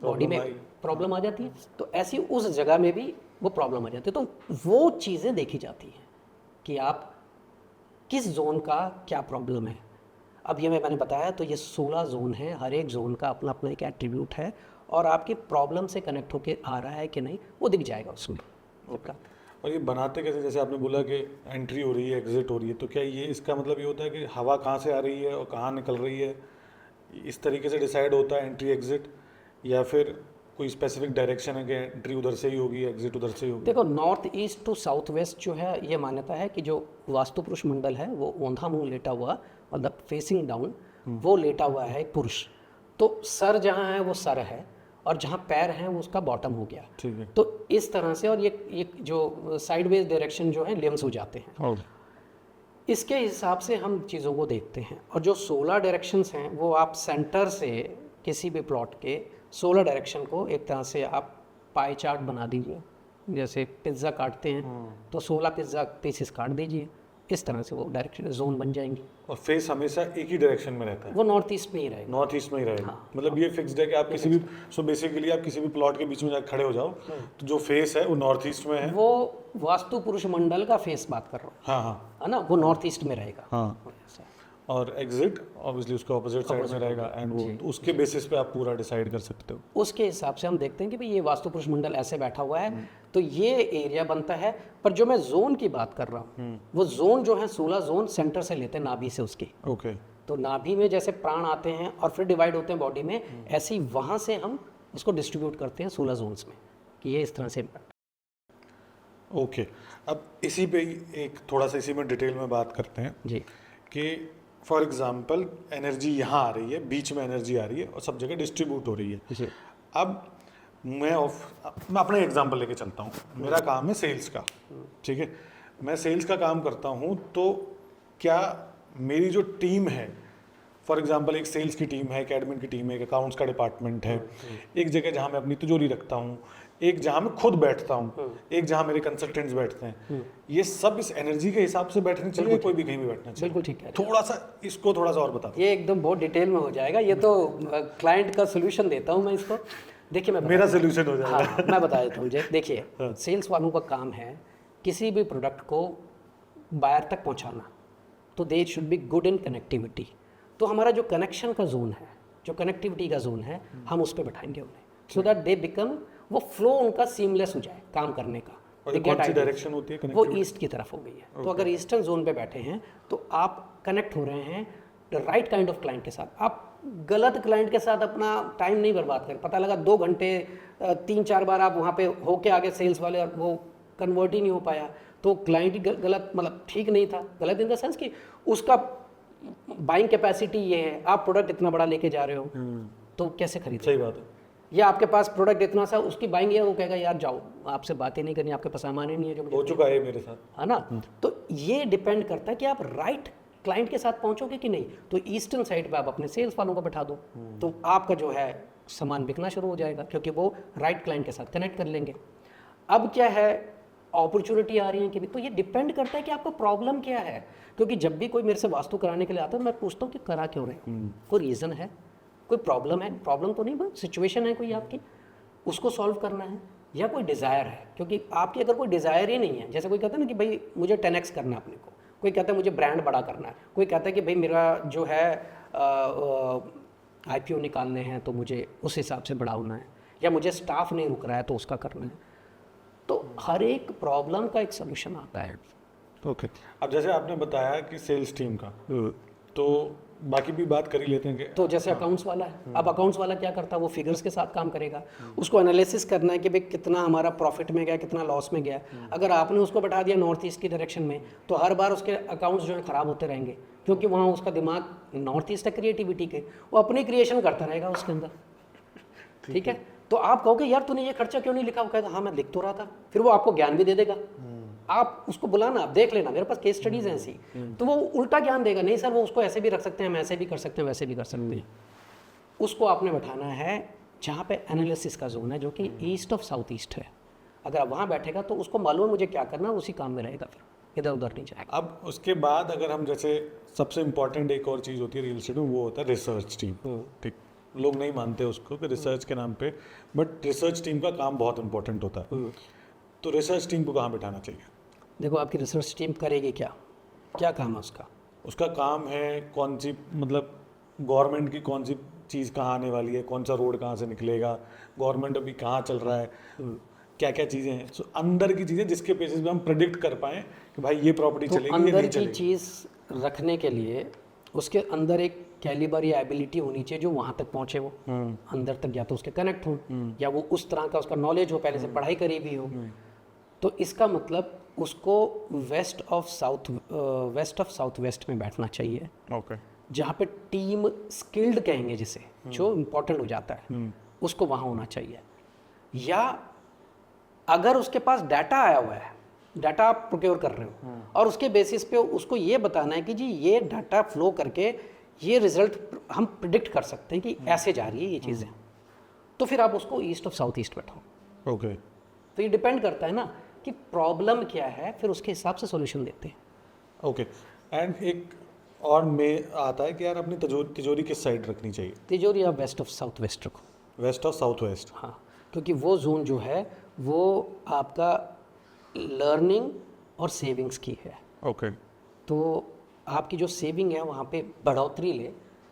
बॉडी में प्रॉब्लम आ जाती है। तो ऐसी उस जगह में भी वो प्रॉब्लम आ जाती है। तो वो चीज़ें देखी जाती हैं कि आप किस जोन का क्या प्रॉब्लम है। अब ये मैंने बताया, तो ये 16 जोन है, हर एक जोन का अपना अपना एक एट्रीब्यूट है, और आपकी प्रॉब्लम से कनेक्ट होके आ रहा है कि नहीं वो दिख जाएगा उसमें। और ये बनाते कैसे, जैसे आपने बोला कि एंट्री हो रही है, एग्जिट हो रही है, तो क्या ये इसका मतलब ये होता है कि हवा कहाँ से आ रही है और कहाँ निकल रही है, इस तरीके से डिसाइड होता है एंट्री एग्जिट, या फिर कोई स्पेसिफिक डायरेक्शन है कि एंट्री उधर से ही होगी, एग्जिट उधर से ही होगी? देखो, north east to south west जो है, ये मान्यता है कि जो वास्तु पुरुष मंडल है वो औंधा मुंह लेटा हुआ, मतलब फेसिंग डाउन, वो लेटा हुआ है एक पुरुष। तो सर जहाँ है वो सर है, और जहाँ पैर हैं वो उसका बॉटम हो गया। ठीक है। तो इस तरह से, और ये जो साइडवेज डायरेक्शन जो है लिम्स हो जाते हैं। इसके हिसाब से हम चीज़ों को देखते हैं। और जो 16 डायरेक्शंस हैं वो आप सेंटर से किसी भी प्लॉट के 16 डायरेक्शन को एक तरह से आप पाई चार्ट बना दीजिए। जैसे पिज़्ज़ा काटते हैं तो 16 पिज़्ज़ा पीसेस काट दीजिए, इस तरह से वो डायरेक्शन जोन बन जाएंगे। और फेस हमेशा एक ही डायरेक्शन में रहता है? वो नॉर्थ ईस्ट में ही रहेगा। नॉर्थ ईस्ट में ही रहेगा। मतलब ये फिक्स्ड है कि आप किसी भी, सो बेसिकली आप किसी भी प्लॉट के बीच में जाकर खड़े हो जाओ तो जो फेस है वो नॉर्थ ईस्ट में है। वो वास्तु पुरुष मंडल का फेस बात कर रहा हूँ, हाँ हाँ है ना, वो नॉर्थ ईस्ट में रहेगा। हाँ। और एग्जिट ऑब्वियसली उसके ऑपोजिट साइड में रहेगा, एंड वो उसके बेसिस पे आप पूरा डिसाइड कर सकते हो। उसके हिसाब से हम देखते हैं कि भाई ये वास्तु पुरुष मंडल ऐसे बैठा हुआ है तो ये एरिया बनता है। पर जो मैं जोन की बात कर रहा हूँ, वो जोन जो है 16 जोन सेंटर से लेते हैं, नाभि से उसकी। ओके। तो नाभि में जैसे प्राण आते हैं और फिर डिवाइड होते हैं बॉडी में, ऐसे ही वहाँ से हम उसको डिस्ट्रीब्यूट करते हैं 16 जोन्स में, कि ये इस तरह से इम्पैक्ट। ओके, अब इसी पे ही एक थोड़ा सा इसी में डिटेल में बात करते हैं जी। कि फॉर एग्जांपल एनर्जी यहाँ आ रही है, बीच में एनर्जी आ रही है और सब जगह डिस्ट्रीब्यूट हो रही है। जी। अब मैं अपना एग्जांपल लेके चलता हूँ। मेरा काम है सेल्स का, ठीक है। मैं सेल्स का काम करता हूँ, तो क्या मेरी जो टीम है, फॉर एग्जांपल एक सेल्स की टीम है, एक एडमिन की टीम है, एक अकाउंट्स का डिपार्टमेंट है, एक जगह जहाँ मैं अपनी तिजोरी रखता हूँ, एक जहाँ मैं खुद बैठता हूँ, एक जहाँ मेरे कंसल्टेंट्स बैठते हैं, ये सब इस एनर्जी के हिसाब से बैठने चाहिए, कोई भी कहीं भी बैठना चाहिए? बिल्कुल ठीक है। थोड़ा सा इसको थोड़ा सा और बता दो। ये एकदम बहुत डिटेल में हो जाएगा, ये तो क्लाइंट का सोल्यूशन देता हूँ मैं इसको। देखिए, मैं मेरा सोल्यूशन हो जाएगा। हाँ, मैं बता देता हूँ। देखिए, सेल्स वालों का काम है किसी भी प्रोडक्ट को बायर तक पहुँचाना, तो they should be good in connectivity. तो हमारा जो कनेक्शन का जोन है, जो कनेक्टिविटी का जोन है, हम उस पर बैठाएंगे उन्हें, सो दैट दे बिकम, वो फ्लो उनका सीमलेस हो जाए काम करने का। और कौन सी डायरेक्शन होती है? वो ईस्ट की तरफ हो गई है। तो अगर ईस्टर्न जोन पे बैठे हैं तो आप कनेक्ट हो रहे हैं राइट काइंड ऑफ क्लाइंट के साथ। आप गलत क्लाइंट के साथ अपना टाइम नहीं बर्बाद करें। पता लगा 2 घंटे 3-4 बार आप वहाँ पे होके आगे सेल्स वाले, और वो कन्वर्ट ही नहीं हो पाया, तो क्लाइंट ही गलत, मतलब ठीक नहीं था। गलत इन द सेंस कि उसका बाइंग कैपेसिटी ये है, आप प्रोडक्ट इतना बड़ा लेके जा रहे हो तो कैसे खरीद? सही बात है। या आपके पास प्रोडक्ट इतना सा, उसकी बाइंग ये, वो कहेगा यार जाओ, आपसे बात ही नहीं करनी, आपके पास सामान ही नहीं है जो हो चुका है मेरे साथ, है ना। तो ये डिपेंड करता है कि आप राइट क्लाइंट के साथ पहुंचोगे कि नहीं। तो ईस्टर्न साइड पे आप अपने सेल्स वालों को बैठा दो, तो आपका जो है सामान बिकना शुरू हो जाएगा, क्योंकि वो राइट क्लाइंट के साथ कनेक्ट कर लेंगे। अब क्या है, अपॉर्चुनिटी आ रही है कि भी, तो ये डिपेंड करता है कि आपका प्रॉब्लम क्या है। क्योंकि जब भी कोई मेरे से वास्तु कराने के लिए आता है, मैं पूछता हूँ कि करा क्यों रहे हो, कोई रीज़न है, कोई प्रॉब्लम है? प्रॉब्लम तो नहीं, बस सिचुएशन है कोई आपकी, उसको सॉल्व करना है, या कोई डिज़ायर है। क्योंकि आपकी अगर कोई डिज़ायर ही नहीं है, जैसे कोई कहता है ना कि भाई मुझे 10x करना है अपने को, कोई कहता है मुझे ब्रांड बड़ा करना है, कोई कहता है कि भाई मेरा जो है IPO निकालने हैं तो मुझे उस हिसाब से बड़ा होना है, या मुझे स्टाफ नहीं रुक रहा है तो उसका करना है। तो हर एक प्रॉब्लम का एक सोल्यूशन आता है। ओके। अब जैसे आपने बताया कि सेल्स टीम का, तो बाकी भी बात कर ही लेते हैं कि तो जैसे अकाउंट्स वाला है, अब अकाउंट्स वाला क्या करता है, वो फिगर्स के साथ काम करेगा। उसको एनालिसिस करना है कि भाई कितना हमारा प्रॉफिट में गया, कितना लॉस में गया। अगर आपने उसको बैठा दिया नॉर्थ ईस्ट की डायरेक्शन में, तो हर बार उसके अकाउंट्स जो है ख़राब होते रहेंगे, क्योंकि वहाँ उसका दिमाग नॉर्थ ईस्ट है क्रिएटिविटी के, वो अपनी क्रिएशन करता रहेगा उसके अंदर। ठीक है, तो आप कहोगे यार तूने ये खर्चा क्यों नहीं लिखा, वो कहेगा हाँ मैं लिख तो रहा था। फिर वो आपको ज्ञान भी दे देगा। आप उसको बुलाना, आप देख लेना, मेरे पास केस स्टडीज हैं ऐसी, तो वो उल्टा ज्ञान देगा, नहीं सर वो उसको ऐसे भी रख सकते हैं, हम ऐसे भी कर सकते हैं, वैसे भी कर सकते हैं। उसको आपने बैठाना है जहाँ पे एनालिसिस का जोन है, जो कि ईस्ट ऑफ साउथ ईस्ट है। अगर आप वहाँ बैठेगा तो उसको मालूम है मुझे क्या करना है, उसी काम में रहेगा, फिर इधर उधर नहीं जाएगा। अब उसके बाद अगर हम जैसे सबसे इम्पोर्टेंट एक और चीज़ होती है रियल एस्टेट में, वो होता है रिसर्च टीम। ठीक, लोग नहीं मानते उसको कि रिसर्च के नाम पे, बट रिसर्च टीम का काम बहुत इंपॉर्टेंट होता है। तो रिसर्च टीम को कहाँ बैठाना चाहिए? देखो, आपकी रिसर्च टीम करेगी क्या, क्या काम है उसका? उसका काम है कौन सी, मतलब गवर्नमेंट की कौन सी चीज़ कहाँ आने वाली है, कौन सा रोड कहाँ से निकलेगा, गवर्नमेंट अभी कहाँ चल रहा है, क्या क्या चीज़ें हैं, सो अंदर की चीज़ें जिसके बेसिस पे हम प्रेडिक्ट कर पाएँ कि भाई ये प्रॉपर्टी तो चलेगी या अंदर नहीं की चलेगी। चीज़ रखने के लिए उसके अंदर एक कैलिबर या एबिलिटी होनी चाहिए जो वहाँ तक पहुँचे, वो अंदर तक या तो उसके कनेक्ट हो या वो उस तरह का उसका नॉलेज हो, पहले से पढ़ाई करी भी हो। तो इसका मतलब उसको वेस्ट ऑफ साउथ वेस्ट में बैठना चाहिए, ओके, जहाँ पे टीम स्किल्ड कहेंगे जिसे, जो इम्पोर्टेंट हो जाता है, उसको वहाँ होना चाहिए। या अगर उसके पास डाटा आया हुआ है, डाटा आप प्रोक्योर कर रहे हो और उसके बेसिस पे उसको ये बताना है कि जी ये डाटा फ्लो करके ये रिजल्ट हम प्रिडिक्ट कर सकते हैं कि ऐसे जा रही है ये चीज़ें, तो फिर आप उसको ईस्ट ऑफ साउथ ईस्ट बैठाओ। ओके, तो ये डिपेंड करता है ना कि प्रॉब्लम क्या है, फिर उसके हिसाब से सॉल्यूशन देते हैं। ओके। एंड एक और में आता है कि यार अपनी तिजोरी किस साइड रखनी चाहिए? तिजोरी आप वेस्ट ऑफ साउथ वेस्ट रखो। वेस्ट और साउथ वेस्ट? हाँ, क्योंकि वो जोन जो है वो आपका लर्निंग और सेविंग्स की है। ओके, तो आपकी जो सेविंग है वहाँ पे बढ़ोतरी ले,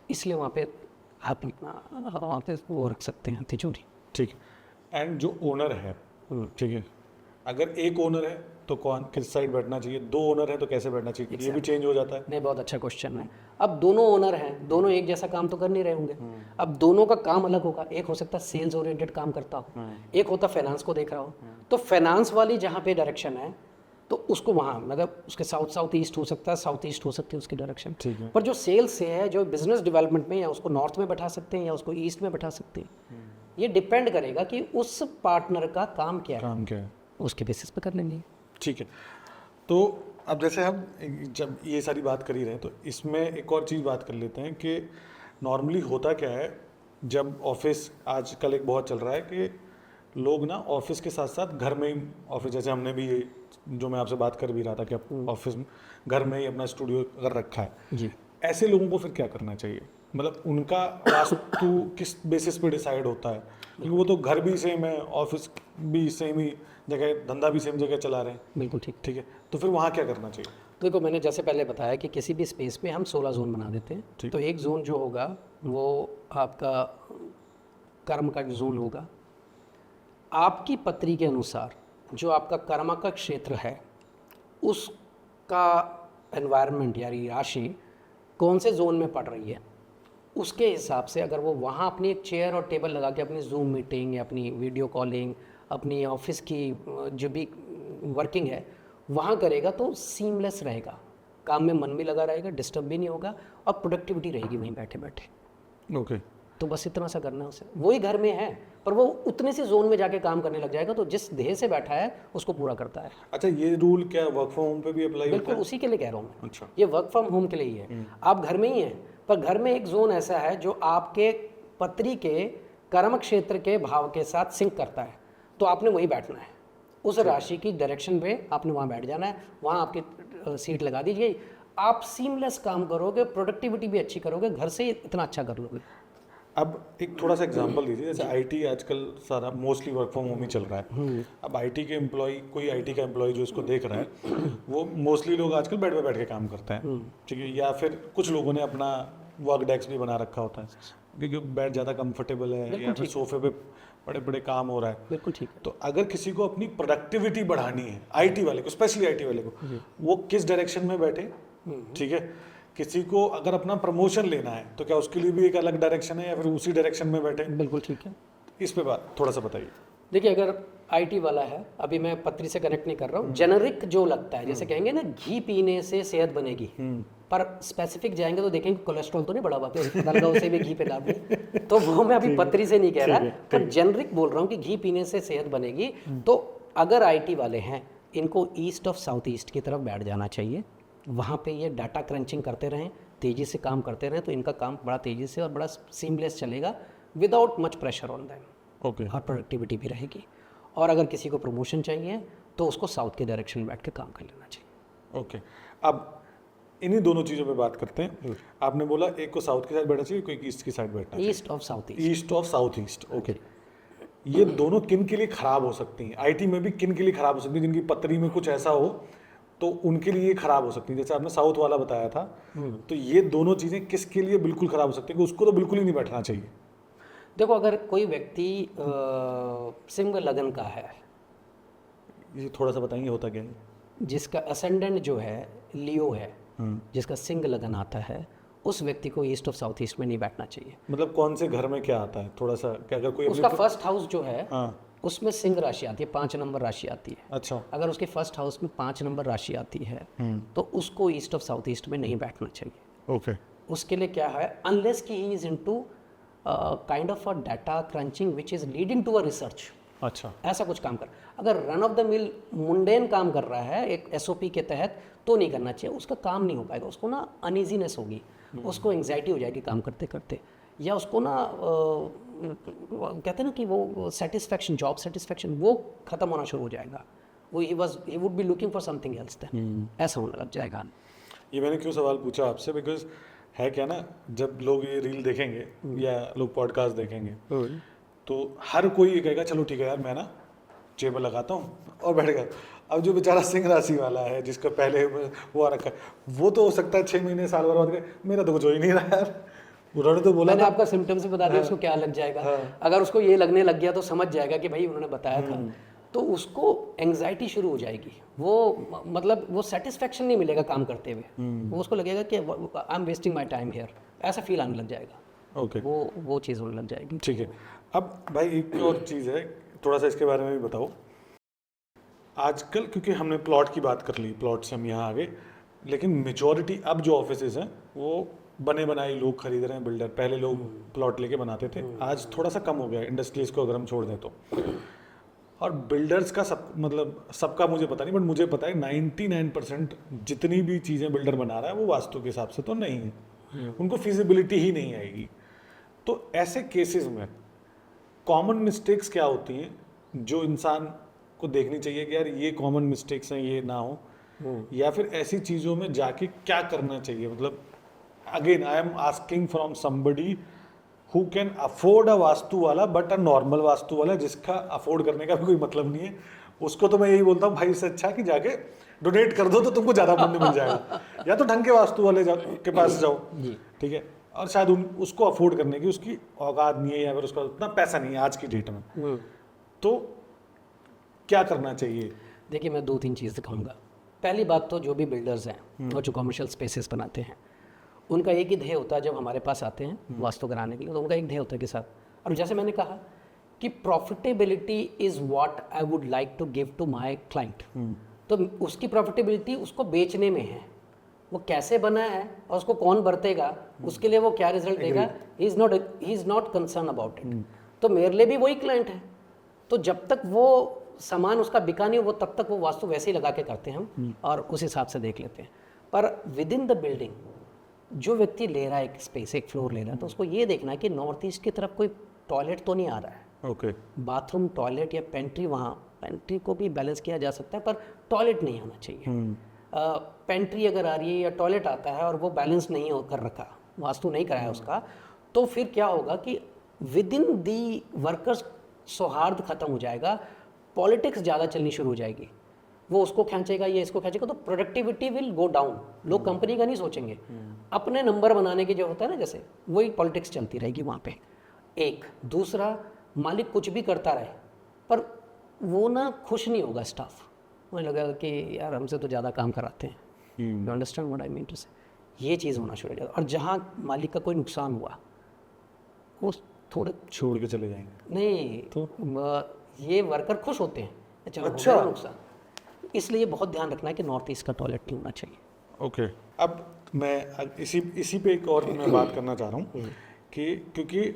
इसलिए वहाँ पे आप अपना वहाँ पे वो रख सकते हैं तिजोरी। ठीक है। एंड जो ओनर है, ठीक है, अगर एक ओनर है तो कौन किस साइड बैठना चाहिए? दो ओनर है तो कैसे बैठना चाहिए? ये भी चेंज हो जाता है। नहीं, बहुत अच्छा क्वेश्चन है। अब दोनों ओनर हैं, दोनों एक जैसा काम तो कर नहीं रहे होंगे। अब दोनों का काम अलग होगा। एक हो सकता है सेल्स ओरिएंटेड काम करता हो, एक होता फाइनेंस को देख रहा हो। तो फाइनेंस वाली जहाँ पे डायरेक्शन है तो उसको वहाँ मतलब उसके साउथ ईस्ट हो सकता है, साउथ ईस्ट हो सकती है उसकी डायरेक्शन। ठीक है। पर जो सेल्स से है, जो बिजनेस डेवलपमेंट में, या उसको नॉर्थ में बैठा सकते हैं या उसको ईस्ट में बैठा सकते हैं। ये डिपेंड करेगा कि उस पार्टनर का काम क्या है, काम क्या है, उसके बेसिस पे कर लेंगे। ठीक है। तो अब जैसे हम जब ये सारी बात कर ही रहे हैं तो इसमें एक और चीज़ बात कर लेते हैं कि नॉर्मली होता क्या है जब ऑफिस, आजकल एक बहुत चल रहा है कि लोग ना ऑफिस के साथ साथ घर में ही ऑफिस, जैसे हमने भी ये जो मैं आपसे बात कर भी रहा था कि ऑफिस में घर में ही अपना स्टूडियो अगर रखा है जी, ऐसे लोगों को फिर क्या करना चाहिए? मतलब उनका वास्तु किस बेसिस पे डिसाइड होता है? क्योंकि वो तो घर भी सेम है, ऑफिस भी सेम ही जगह, धंधा भी सेम जगह चला रहे हैं। बिल्कुल ठीक। ठीक है, तो फिर वहाँ क्या करना चाहिए? देखो, मैंने जैसे पहले बताया कि किसी भी स्पेस में हम 16 जोन बना देते हैं। तो एक जोन जो होगा वो आपका कर्म का जोन होगा। आपकी पत्री के अनुसार जो आपका कर्म का क्षेत्र है उसका एनवायरनमेंट यानी राशि कौन से जोन में पड़ रही है, उसके हिसाब से अगर वो वहाँ अपनी एक चेयर और टेबल लगा के अपनी जूम मीटिंग या अपनी वीडियो कॉलिंग, अपनी ऑफिस की जो भी वर्किंग है वहाँ करेगा तो सीमलेस रहेगा, काम में मन भी लगा रहेगा, डिस्टर्ब भी नहीं होगा और प्रोडक्टिविटी रहेगी वहीं बैठे बैठे। ओके, तो बस इतना सा करना है उसे। वही घर में है पर वो उतने से जोन में जाके काम करने लग जाएगा, तो जिस ध्येय से बैठा है उसको पूरा करता है। अच्छा, ये रूल क्या वर्क फ्रॉम होम पे भी अप्लाई होता बिल्कुल है? उसी के लिए कह रहा हूँ मैं। अच्छा, ये वर्क फ्रॉम होम के लिए ही है। आप घर में ही हैं पर घर में एक जोन ऐसा है जो आपके पत्री के कर्म क्षेत्र के भाव के साथ सिंक करता है, तो आपने वही बैठना है। उस राशि की डायरेक्शन पे आपने वहाँ बैठ जाना है, वहाँ आपकी सीट लगा दीजिए। आप सीमलेस काम करोगे, प्रोडक्टिविटी भी अच्छी करोगे, घर से ही इतना अच्छा कर लोगे। अब एक थोड़ा सा एग्जांपल दीजिए। जैसे आईटी आजकल सारा मोस्टली वर्क फ्रॉम होम ही चल रहा है। अब आईटी के एम्प्लॉय, कोई आईटी का एम्प्लॉय जो इसको देख रहा है वो मोस्टली लोग आजकल बेड पे बैठ के काम करते हैं, ठीक है, या फिर कुछ लोगों ने अपना वर्क डेस्क भी बना रखा होता है क्योंकि बेड ज़्यादा कंफर्टेबल है या फिर सोफे पे बड़े बड़े काम हो रहा है। बिल्कुल ठीक है। तो अगर किसी को अपनी प्रोडक्टिविटी बढ़ानी है, आईटी वाले को, स्पेशली आईटी वाले को, वो किस डायरेक्शन में बैठे? ठीक है, किसी को अगर अपना प्रमोशन लेना है तो क्या उसके लिए भी एक अलग डायरेक्शन है या फिर उसी डायरेक्शन में बैठे? बिल्कुल ठीक है। इस पे बात थोड़ा सा बताइए। देखिए, अगर आईटी वाला है, अभी मैं पत्री से कनेक्ट नहीं कर रहा हूँ, जेनरिक जो लगता है, जैसे कहेंगे ना घी पीने से सेहत बनेगी, पर स्पेसिफिक जाएंगे तो देखेंगे कोलेस्ट्रॉल तो नहीं बढ़ा हुआ, पता लगा उसे भी घी पे डाल दिया। तो वो मैं अभी पत्री से नहीं कह रहा, पर जेनरिक बोल रहा हूँ कि घी पीने से सेहत बनेगी। तो अगर आईटी वाले हैं, इनको ईस्ट ऑफ साउथ ईस्ट की तरफ बैठ जाना चाहिए। वहाँ पे ये डाटा क्रंचिंग करते रहें, तेज़ी से काम करते रहें, तो इनका काम बड़ा तेज़ी से और बड़ा सीमलेस चलेगा without much pressure on them. Okay, और प्रोडक्टिविटी भी रहेगी। और अगर किसी को प्रमोशन चाहिए तो उसको साउथ के डायरेक्शन में बैठ के काम कर लेना चाहिए। ओके। अब इन्हीं दोनों चीज़ों पे बात करते हैं। आपने बोला एक को साउथ की साइड बैठना चाहिए, कोई ईस्ट की साइड बैठना चाहिए। East of south east. East of south east, okay. ये दोनों किन के लिए खराब हो सकती हैं? आईटी में भी किन के लिए खराब हो सकती है? जिनकी पत्री में कुछ ऐसा हो तो उनके लिए खराब हो सकती है। जैसे आपने साउथ वाला बताया था, तो ये दोनों चीज़ें किसके लिए बिल्कुल खराब हो सकती है कि उसको तो बिल्कुल ही नहीं बैठना चाहिए? देखो, अगर कोई व्यक्ति सिंह लगन का है, ये थोड़ा सा बताएंगे होता क्या है? जिसका असेंडेंट जो है लियो है, जिसका सिंह लगन आता है, उस व्यक्ति को ईस्ट ऑफ साउथ ईस्ट में नहीं बैठना चाहिए। मतलब कौन से घर में क्या आता है थोड़ा सा, क्या अगर कोई उसका फर्स्ट हाउस जो है हाँ उसमें सिंह राशि आती है, 5 नंबर राशि आती है। अच्छा अगर उसके फर्स्ट हाउस में 5 नंबर राशि आती है तो उसको ईस्ट ऑफ साउथ ईस्ट में नहीं बैठना चाहिए। ओके उसके लिए क्या है, अनलेस की he is into kind of a data crunching which is leading to a research, अच्छा ऐसा कुछ काम कर। अगर run of the mill mundane काम कर रहा है एक एसओपी के तहत तो नहीं करना चाहिए, उसका काम नहीं हो पाएगा, उसको ना अनईजीनेस होगी, उसको एंग्जाइटी हो जाएगी काम करते करते, या उसको ना कहते हैं ना कि वो सेटिस्फेक्शन, जॉब सेटिस्फेक्शन वो खत्म होना शुरू हो जाएगा, वो he would be looking for something else, then ऐसा होने लग जाएगा। ये मैंने क्यों सवाल पूछा आपसे, बिकॉज है क्या ना, जब लोग ये रील देखेंगे या लोग पॉडकास्ट देखेंगे तो हर कोई ये कहेगा चलो ठीक है यार मैं ना टेबल लगाता हूँ और बैठ गया। अब जो बेचारा सिंह राशि वाला है जिसका पहले वो आ रखा है, वो तो हो सकता है 6 महीने साल भर बाद के मेरा तो कुछ हो ही नहीं रहा यार, उन्होंने तो बोला मैंने था। आपका सिम्टम्स बता दिया उसको क्या लग जाएगा। अगर उसको ये लगने लग गया तो समझ जाएगा कि भाई उन्होंने बताया था, तो उसको एंग्जाइटी शुरू हो जाएगी, वो मतलब वो सेटिस्फेक्शन नहीं मिलेगा काम करते हुए, वो उसको लगेगा कि I am wasting my time here, ऐसा फील आने लग जाएगा। ओके वो चीज़ होने लग जाएगी। ठीक है। अब भाई एक और चीज़ है, थोड़ा सा इसके बारे में भी बताओ। आजकल क्योंकि हमने प्लॉट की बात कर ली, प्लॉट से हम यहाँ आ गए, लेकिन मेजॉरिटी अब जो ऑफिसेज हैं वो बने बनाए लोग खरीद रहे हैं, बिल्डर। पहले लोग प्लॉट लेके बनाते थे, आज थोड़ा सा कम हो गया है इंडस्ट्रीज को अगर हम छोड़ दें तो। और बिल्डर्स का सब मतलब सबका मुझे पता नहीं, बट मुझे पता है 99% जितनी भी चीज़ें बिल्डर बना रहा है वो वास्तु के हिसाब से तो नहीं है, उनको फिजिबिलिटी ही नहीं आएगी। तो ऐसे केसेस में कॉमन मिस्टेक्स क्या होती हैं जो इंसान को देखनी चाहिए कि यार ये कॉमन मिस्टेक्स हैं, ये ना हो, या फिर ऐसी चीज़ों में जाके क्या करना चाहिए? मतलब again I am asking from somebody who can afford a vastu वाला, बट अ नॉर्मल वास्तु वाला जिसका अफोर्ड करने का भी कोई मतलब नहीं है, उसको तो मैं यही बोलता हूँ भाई इससे अच्छा कि जाके डोनेट कर दो तो तुमको ज़्यादा पुण्य मिल जाएगा, या तो ढंग के वास्तु वाले के पास जाओ, ठीक है। और शायद उसको अफोर्ड करने की उसकी औकात नहीं है या फिर उसका उतना पैसा नहीं है आज की डेट में, तो क्या करना चाहिए? देखिए मैं 2-3 चीज़ दिखाऊंगा। पहली बात तो जो भी बिल्डर्स हैं और जो कमर्शियल स्पेसेस बनाते हैं, उनका एक ही ध्येय होता है जब हमारे पास आते हैं वास्तु कराने के लिए, तो उनका एक ध्येय होता है कि साथ, और जैसे मैंने कहा कि profitability is what I would like to give to my client. तो उसकी प्रॉफिटेबिलिटी उसको बेचने में है, वो कैसे बना है और उसको कौन बरतेगा, उसके लिए वो क्या रिजल्ट देगा, ही is not concern about it. तो मेरे लिए भी वही क्लाइंट है, तो जब तक वो सामान उसका बिका नहीं हो, वो तब तक वो वास्तु वैसे ही लगा के करते हैं हम, और उस हिसाब से देख लेते हैं। पर विद इन द बिल्डिंग जो व्यक्ति ले रहा है एक स्पेस, एक फ्लोर ले रहा है, तो उसको ये देखना है कि नॉर्थ ईस्ट की तरफ कोई टॉयलेट तो नहीं आ रहा है। ओके बाथरूम, टॉयलेट या पेंट्री, वहाँ पेंट्री को भी बैलेंस किया जा सकता है पर टॉयलेट नहीं आना चाहिए। पेंट्री अगर आ रही है या टॉयलेट आता है और वो बैलेंस नहीं हो कर रखा, वास्तु नहीं कराया उसका, तो फिर क्या होगा कि विद इन दी वर्कर्स सौहार्द खत्म हो जाएगा, पॉलिटिक्स ज़्यादा चलनी शुरू हो जाएगी, वो उसको खींचेगा, ये इसको खींचेगा, तो प्रोडक्टिविटी विल गो डाउन। लोग कंपनी का नहीं सोचेंगे, अपने नंबर बनाने के जो होता है ना, जैसे वही पॉलिटिक्स चलती रहेगी वहाँ पे। एक दूसरा, मालिक कुछ भी करता रहे पर वो ना खुश नहीं होगा स्टाफ, मुझे लगा कि यार हमसे तो ज़्यादा काम कराते हैं। You understand what I mean to say? ये चीज़ होना शुरू हो जाएगा। और जहाँ मालिक का कोई नुकसान हुआ वो थोड़े छोड़ के चले जाएंगे नहीं, तो ये वर्कर खुश होते हैं, चलो अच्छा। हो गया नुकसान। इसलिए बहुत ध्यान रखना है कि नॉर्थ ईस्ट का टॉयलेट नहीं होना चाहिए। ओके अब मैं इसी पे एक और मैं बात करना चाह रहा हूँ कि क्योंकि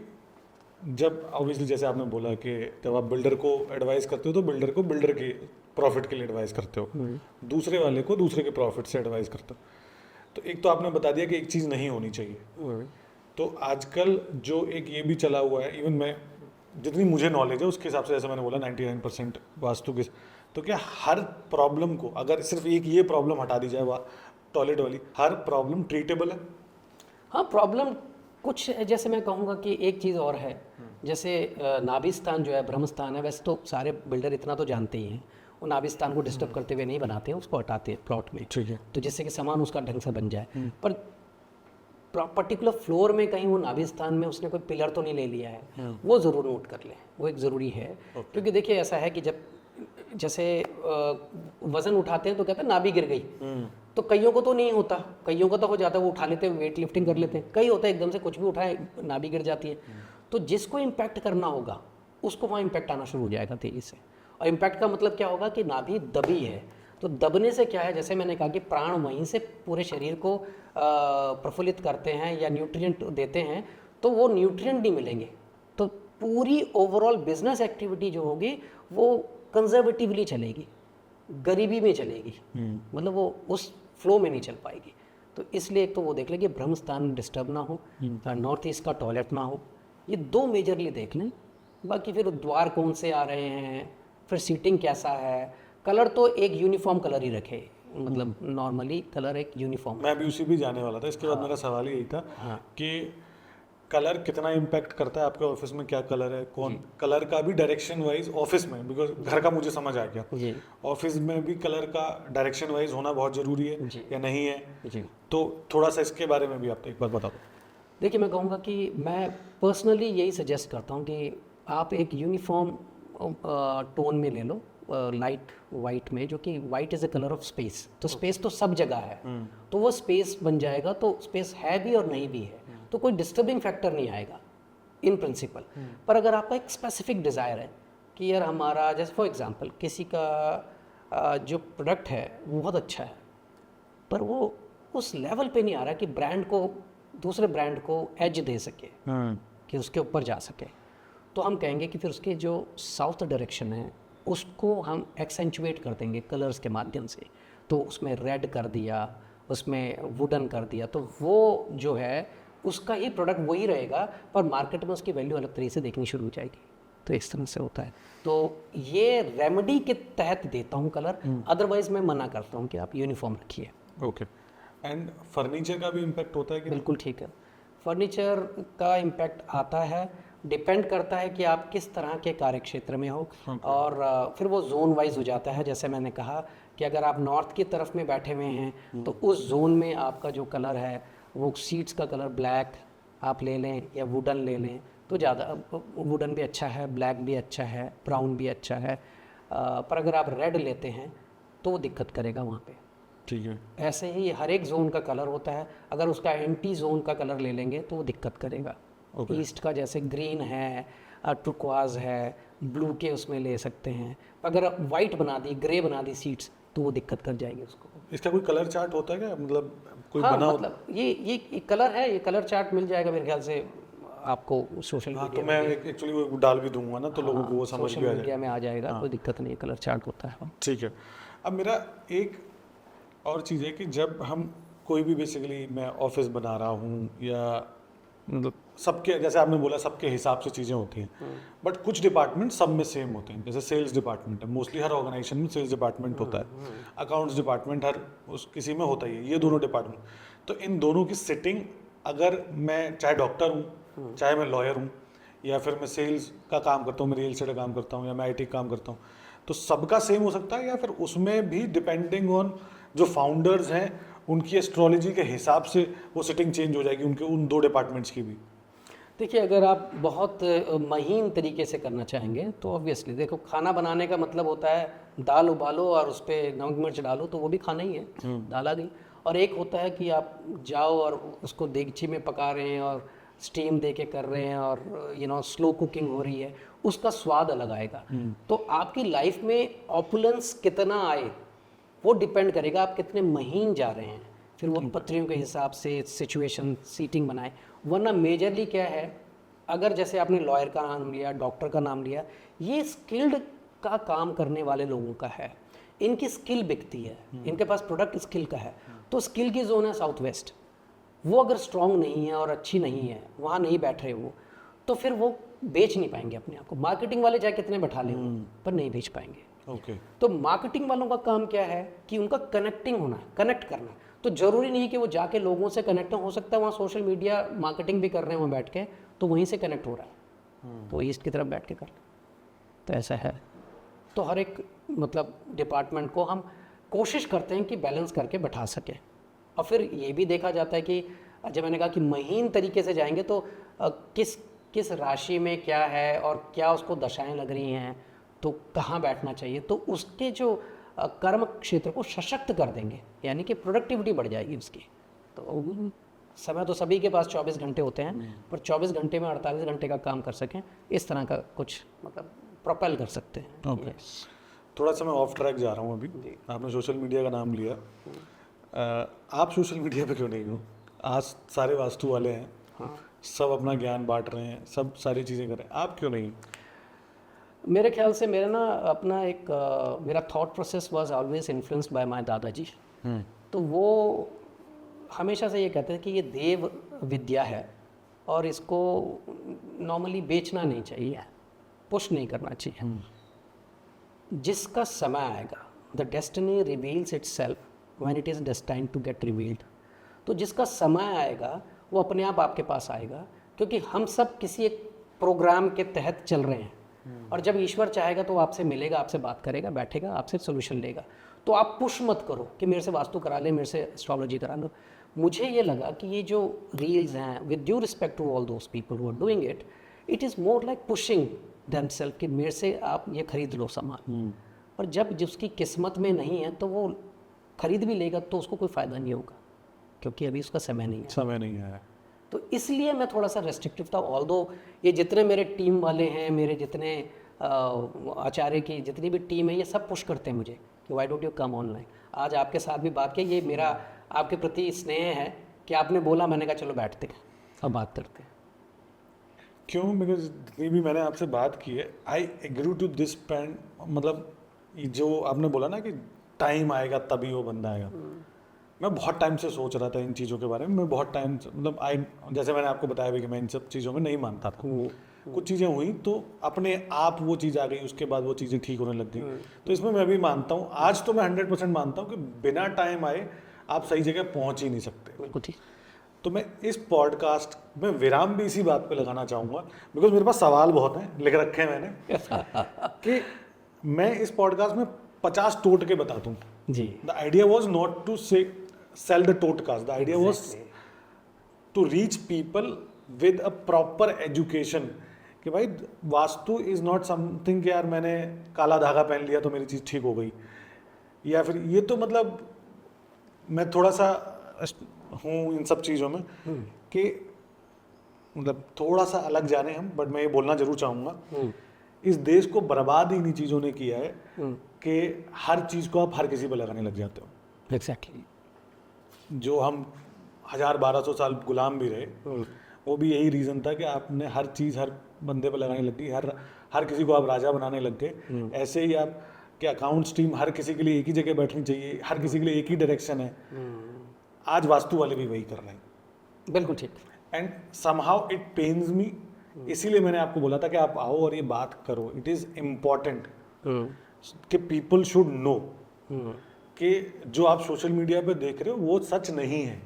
जब ऑब्वियसली जैसे आपने बोला कि जब आप बिल्डर को एडवाइस करते हो तो बिल्डर को बिल्डर के प्रॉफिट के लिए एडवाइस करते हो, दूसरे वाले को दूसरे के प्रॉफिट से एडवाइस करते हो। तो एक तो आपने बता दिया कि एक चीज़ नहीं होनी चाहिए, तो आजकल जो एक ये भी चला हुआ है, इवन मैं जितनी मुझे नॉलेज है उसके हिसाब से, जैसे मैंने बोला 99% वास्तु के, तो क्या हर प्रॉब्लम को अगर सिर्फ एक ये प्रॉब्लम हटा दी जाए टॉयलेट वाली, हर प्रॉब्लम ट्रीटेबल है? हाँ, प्रॉब्लम कुछ है, जैसे मैं कहूँगा कि एक चीज़ और है, जैसे नाभि स्थान जो है ब्रह्म स्थान है, वैसे तो सारे बिल्डर इतना तो जानते ही हैं, वो नाभि स्थान को डिस्टर्ब करते हुए नहीं बनाते हैं, उसको हटाते हैं प्लॉट में, ठीक है, तो जिससे कि सामान उसका ढंग से बन जाए। पर पर्टिकुलर फ्लोर में कहीं वो नाभि स्थान में उसने कोई पिलर तो नहीं ले लिया है, वो ज़रूर नोट कर लें, वो एक ज़रूरी है। क्योंकि देखिए ऐसा है कि जब जैसे वजन उठाते हैं तो कहते हैं नाभि गिर गई, तो कईयों को तो नहीं होता, कईयों को तो हो जाता है, वो उठा लेते हैं, वेट लिफ्टिंग कर लेते हैं, कई होता है एकदम से कुछ भी उठाए नाभि गिर जाती है। तो जिसको इम्पैक्ट करना होगा उसको वहाँ इम्पैक्ट आना शुरू हो जाएगा तेजी से। और इम्पैक्ट का मतलब क्या होगा कि नाभि दबी है, तो दबने से क्या है, जैसे मैंने कहा कि प्राण वहीं से पूरे शरीर को प्रफुल्लित करते हैं या न्यूट्रिएंट देते हैं, तो वो न्यूट्रिएंट नहीं मिलेंगे, तो पूरी ओवरऑल बिजनेस एक्टिविटी जो होगी वो कंजर्वेटिवली चलेगी, गरीबी में चलेगी, मतलब वो उस फ्लो में नहीं चल पाएगी। तो इसलिए एक तो वो देख लें कि ब्रह्म स्थान डिस्टर्ब ना हो, नॉर्थ ईस्ट का टॉयलेट ना हो, ये दो मेजरली देख लें। बाकी फिर द्वार कौन से आ रहे हैं, फिर सीटिंग कैसा है, कलर तो एक यूनिफॉर्म कलर ही रखे, मतलब नॉर्मली कलर एक यूनिफॉर्म। मैं भी उसी भी जाने वाला था, इसके बाद मेरा सवाल ही यही था कि कलर कितना इम्पैक्ट करता है आपके ऑफिस में, क्या कलर है, कौन कलर का भी डायरेक्शन वाइज ऑफिस में, बिकॉज घर का मुझे समझ आ गया, ऑफिस में भी कलर का डायरेक्शन वाइज होना बहुत जरूरी है या नहीं है, तो थोड़ा सा इसके बारे में भी आप एक बार बता दो। देखिए, मैं कहूँगा कि मैं पर्सनली यही सजेस्ट करता हूँ कि आप एक यूनिफॉर्म टोन में ले लो, लाइट वाइट में, जो कि white is a colour of space, तो स्पेस तो सब जगह है, तो वो स्पेस बन जाएगा, तो स्पेस है भी और नहीं भी है, तो कोई डिस्टर्बिंग फैक्टर नहीं आएगा इन प्रिंसिपल। पर अगर आपका एक स्पेसिफिक डिज़ायर है कि यार हमारा, जैसे फॉर एग्जांपल किसी का जो प्रोडक्ट है वो बहुत अच्छा है, पर वो उस लेवल पे नहीं आ रहा कि ब्रांड को, दूसरे ब्रांड को एज दे सके, कि उसके ऊपर जा सके, तो हम कहेंगे कि फिर उसके जो साउथ डायरेक्शन है उसको हम एक्सेंचुएट कर देंगे कलर्स के माध्यम से। तो उसमें रेड कर दिया, उसमें वुडन कर दिया, तो वो जो है उसका ही प्रोडक्ट वही रहेगा, पर मार्केट में उसकी वैल्यू अलग तरीके से देखनी शुरू हो जाएगी। तो इस तरह से होता है। तो ये रेमेडी के तहत देता हूँ कलर, अदरवाइज मैं मना करता हूँ कि आप यूनिफॉर्म रखिए। ओके। एंड फर्नीचर का भी इम्पैक्ट होता है कि? बिल्कुल ठीक है, फर्नीचर का इम्पैक्ट आता है, डिपेंड करता है कि आप किस तरह के कार्य क्षेत्र में हो, और फिर वो जोन वाइज हो जाता है। जैसे मैंने कहा कि अगर आप नॉर्थ की तरफ में बैठे हुए हैं तो उस जोन में आपका जो कलर है वो सीट्स का कलर ब्लैक आप ले लें या वुडन ले लें तो ज़्यादा, वुडन भी अच्छा है, ब्लैक भी अच्छा है, ब्राउन भी अच्छा है, पर अगर आप रेड लेते हैं तो वो दिक्कत करेगा वहाँ पे। ठीक है। ऐसे ही हर एक जोन का कलर होता है, अगर उसका एंटी जोन का कलर ले लेंगे तो वो दिक्कत करेगा। ईस्ट का जैसे ग्रीन है, टुर्क्वाज है, ब्लू के उसमें ले सकते हैं, अगर वाइट बना दी, ग्रे बना दी सीट्स तो वो दिक्कत कर जाएगी उसको। इसका कोई कलर चार्ट होता है क्या, मतलब कोई हाँ, बना मतलब ये कलर है, ये कलर चार्ट मिल जाएगा मेरे ख्याल से आपको सोशल हाँ, मीडिया तो मैं एक्चुअली वो डाल भी दूंगा ना, तो लोगों को वो समझ भी आ मीडिया में आ जाएगा, कोई दिक्कत नहीं है, कलर चार्ट होता है। ठीक है। अब मेरा एक और चीज़ है कि जब हम कोई भी बेसिकली मैं ऑफिस बना रहा हूँ या मतलब सबके, जैसे आपने बोला सबके हिसाब से चीज़ें होती हैं, बट कुछ डिपार्टमेंट सब में सेम होते हैं। जैसे सेल्स डिपार्टमेंट है, मोस्टली हर ऑर्गेनाइजेशन में सेल्स डिपार्टमेंट होता है, अकाउंट्स डिपार्टमेंट हर उस किसी में होता ही है, ये दोनों डिपार्टमेंट। तो इन दोनों की सिटिंग, अगर मैं चाहे डॉक्टर हूँ, चाहे मैं लॉयर हूँ, या फिर मैं सेल्स का काम करता हूँ, मैं रियल एस्टेट का काम करता हूँ, या मैं IT का काम करता हूँ, तो सबका सेम हो सकता है, या फिर उसमें भी डिपेंडिंग ऑन जो फाउंडर्स हैं उनकी एस्ट्रोलॉजी के हिसाब से वो सेटिंग चेंज हो जाएगी उनके उन दो डिपार्टमेंट्स की भी? देखिए, अगर आप बहुत महीन तरीके से करना चाहेंगे तो ऑब्वियसली देखो, खाना बनाने का मतलब होता है दाल उबालो और उस पर नमक मिर्च डालो, तो वो भी खाना ही है, दाल आ गई। और एक होता है कि आप जाओ और उसको देगची में पका रहे हैं और स्टीम दे के कर रहे हैं और स्लो कुकिंग हो रही है, उसका स्वाद अलग आएगा। तो आपकी लाइफ में ऑपुलेंस कितना आए वो डिपेंड करेगा आप कितने महीन जा रहे हैं, फिर वो पत्रियों के हिसाब से सिचुएशन सीटिंग बनाए। वरना मेजरली क्या है, अगर जैसे आपने लॉयर का नाम लिया, डॉक्टर का नाम लिया, ये स्किल्ड का काम करने वाले लोगों का है, इनकी स्किल बिकती है, इनके पास प्रोडक्ट स्किल का है। तो स्किल की जोन है साउथ वेस्ट, वो अगर स्ट्रॉन्ग नहीं है और अच्छी नहीं है, वहाँ नहीं बैठ रहे वो, तो फिर वो बेच नहीं पाएंगे अपने आप को। मार्केटिंग वाले चाहे कितने बैठा लें पर नहीं बेच पाएंगे। तो मार्केटिंग वालों का काम क्या है कि उनका कनेक्टिंग होना है, कनेक्ट करना है। तो जरूरी नहीं कि वो जाके लोगों से कनेक्ट हो सकता है वहाँ सोशल मीडिया मार्केटिंग भी कर रहे हैं वहाँ बैठ के, तो वहीं से कनेक्ट हो रहा है, तो ईस्ट की तरफ बैठ के कर ले, तो ऐसा है। तो हर एक मतलब डिपार्टमेंट को हम कोशिश करते हैं कि बैलेंस करके बैठा सके। और फिर ये भी देखा जाता है कि जब मैंने कहा कि महीन तरीके से जाएंगे तो किस राशि में क्या है और क्या उसको दशाएं लग रही हैं, तो कहाँ बैठना चाहिए, तो उसके जो कर्म क्षेत्र को सशक्त कर देंगे, यानी कि प्रोडक्टिविटी बढ़ जाएगी उसकी। तो समय तो सभी के पास 24 घंटे होते हैं, पर 24 घंटे में 48 घंटे का काम कर सकें, इस तरह का कुछ मतलब प्रोपेल कर सकते हैं। ओके, थोड़ा सा मैं ऑफ ट्रैक जा रहा हूँ अभी। आपने सोशल मीडिया का नाम लिया, आप सोशल मीडिया पे क्यों नहीं हो? आज सारे वास्तु वाले हैं, हाँ, सब अपना ज्ञान बांट रहे हैं, सब सारी चीज़ें कर रहे हैं, आप क्यों नहीं? मेरे ख्याल से मेरा ना अपना एक मेरा thought process was always influenced by my दादाजी। तो वो हमेशा से ये कहते थे कि ये देव विद्या है और इसको नॉर्मली बेचना नहीं चाहिए, पुश नहीं करना चाहिए। जिसका समय आएगा, the destiny reveals itself when it is destined to get revealed. तो जिसका समय आएगा वो अपने आप आपके पास आएगा, क्योंकि हम सब किसी एक प्रोग्राम के तहत चल रहे हैं, और जब ईश्वर चाहेगा तो वो आपसे मिलेगा, आपसे बात करेगा, बैठेगा, आपसे सोल्यूशन लेगा। तो आप पुश मत करो कि मेरे से वास्तु करा ले, मेरे से एस्ट्रोलॉजी करा लो। मुझे ये लगा कि ये जो रील्स हैं, with due respect to all those people who are doing it, it is more like pushing themselves कि मेरे से आप ये खरीद लो सामान। और जब जिसकी किस्मत में नहीं है तो वो खरीद भी लेगा तो उसको कोई फ़ायदा नहीं होगा, क्योंकि अभी उसका समय नहीं है। समय नहीं आया। तो इसलिए मैं थोड़ा सा रेस्ट्रिक्टिव था। ऑल्दो ये जितने मेरे टीम वाले हैं, मेरे जितने आचार्य की जितनी भी टीम है, ये सब पुश करते हैं मुझे कि why don't you come online. आज आपके साथ भी बात की, ये मेरा आपके प्रति स्नेह है कि आपने बोला, मैंने कहा चलो बैठते हैं अब बात करते हैं। क्यों? बिकॉज जितनी भी मैंने आपसे बात की है, I agree to this point. मतलब ये जो आपने बोला ना कि टाइम आएगा तभी वो बंदा आएगा, मैं बहुत टाइम से सोच रहा था इन चीज़ों के बारे में। मैं बहुत टाइम से, मतलब जैसे मैंने आपको बताया भी कि मैं इन सब चीज़ों में नहीं मानता था। कुछ चीज़ें हुई तो अपने आप वो चीज़ आ गई, उसके बाद वो चीज़ें ठीक होने लग गई। तो इसमें मैं भी मानता हूँ, आज तो मैं 100% मानता हूँ कि बिना टाइम आए आप सही जगह पहुँच ही नहीं सकते। बिल्कुल ठीक। तो मैं इस पॉडकास्ट में विराम भी इसी बात पे लगाना चाहूँगा, बिकॉज मेरे पास सवाल बहुत हैं, लिख रखे हैं मैंने कि मैं इस पॉडकास्ट में 50 टोटके बता दूँ। जी, the idea was not to sell the टोटकास्ट, the idea was to reach people with a proper education कि भाई वास्तु इज़ नॉट समथिंग कि यार मैंने काला धागा पहन लिया तो मेरी चीज़ ठीक हो गई, या फिर ये तो मतलब मैं थोड़ा सा हूँ इन सब चीज़ों में कि मतलब थोड़ा सा अलग जाने हम, बट मैं ये बोलना जरूर चाहूँगा, इस देश को बर्बाद ही इन्हीं चीज़ों ने किया है कि हर चीज़ को आप हर किसी पर लगाने लग जाते हो। एग्जैक्टली। जो हम 1000-1200 साल गुलाम भी रहे, वो भी यही रीज़न था कि आपने हर चीज़ हर बंदे पर लगाने लग गई, हर किसी को आप राजा बनाने लग गए। ऐसे ही आप कि अकाउंट्स टीम हर किसी के लिए एक ही जगह बैठनी चाहिए, हर किसी के लिए एक ही डायरेक्शन है। आज वास्तु वाले भी वही कर रहे हैं। बिल्कुल ठीक। एंड समहाउ इट पेन्स मी, इसीलिए मैंने आपको बोला था कि आप आओ और ये बात करो। इट इज़ इम्पॉर्टेंट कि पीपल शुड नो कि जो आप सोशल मीडिया पे देख रहे हो वो सच नहीं है,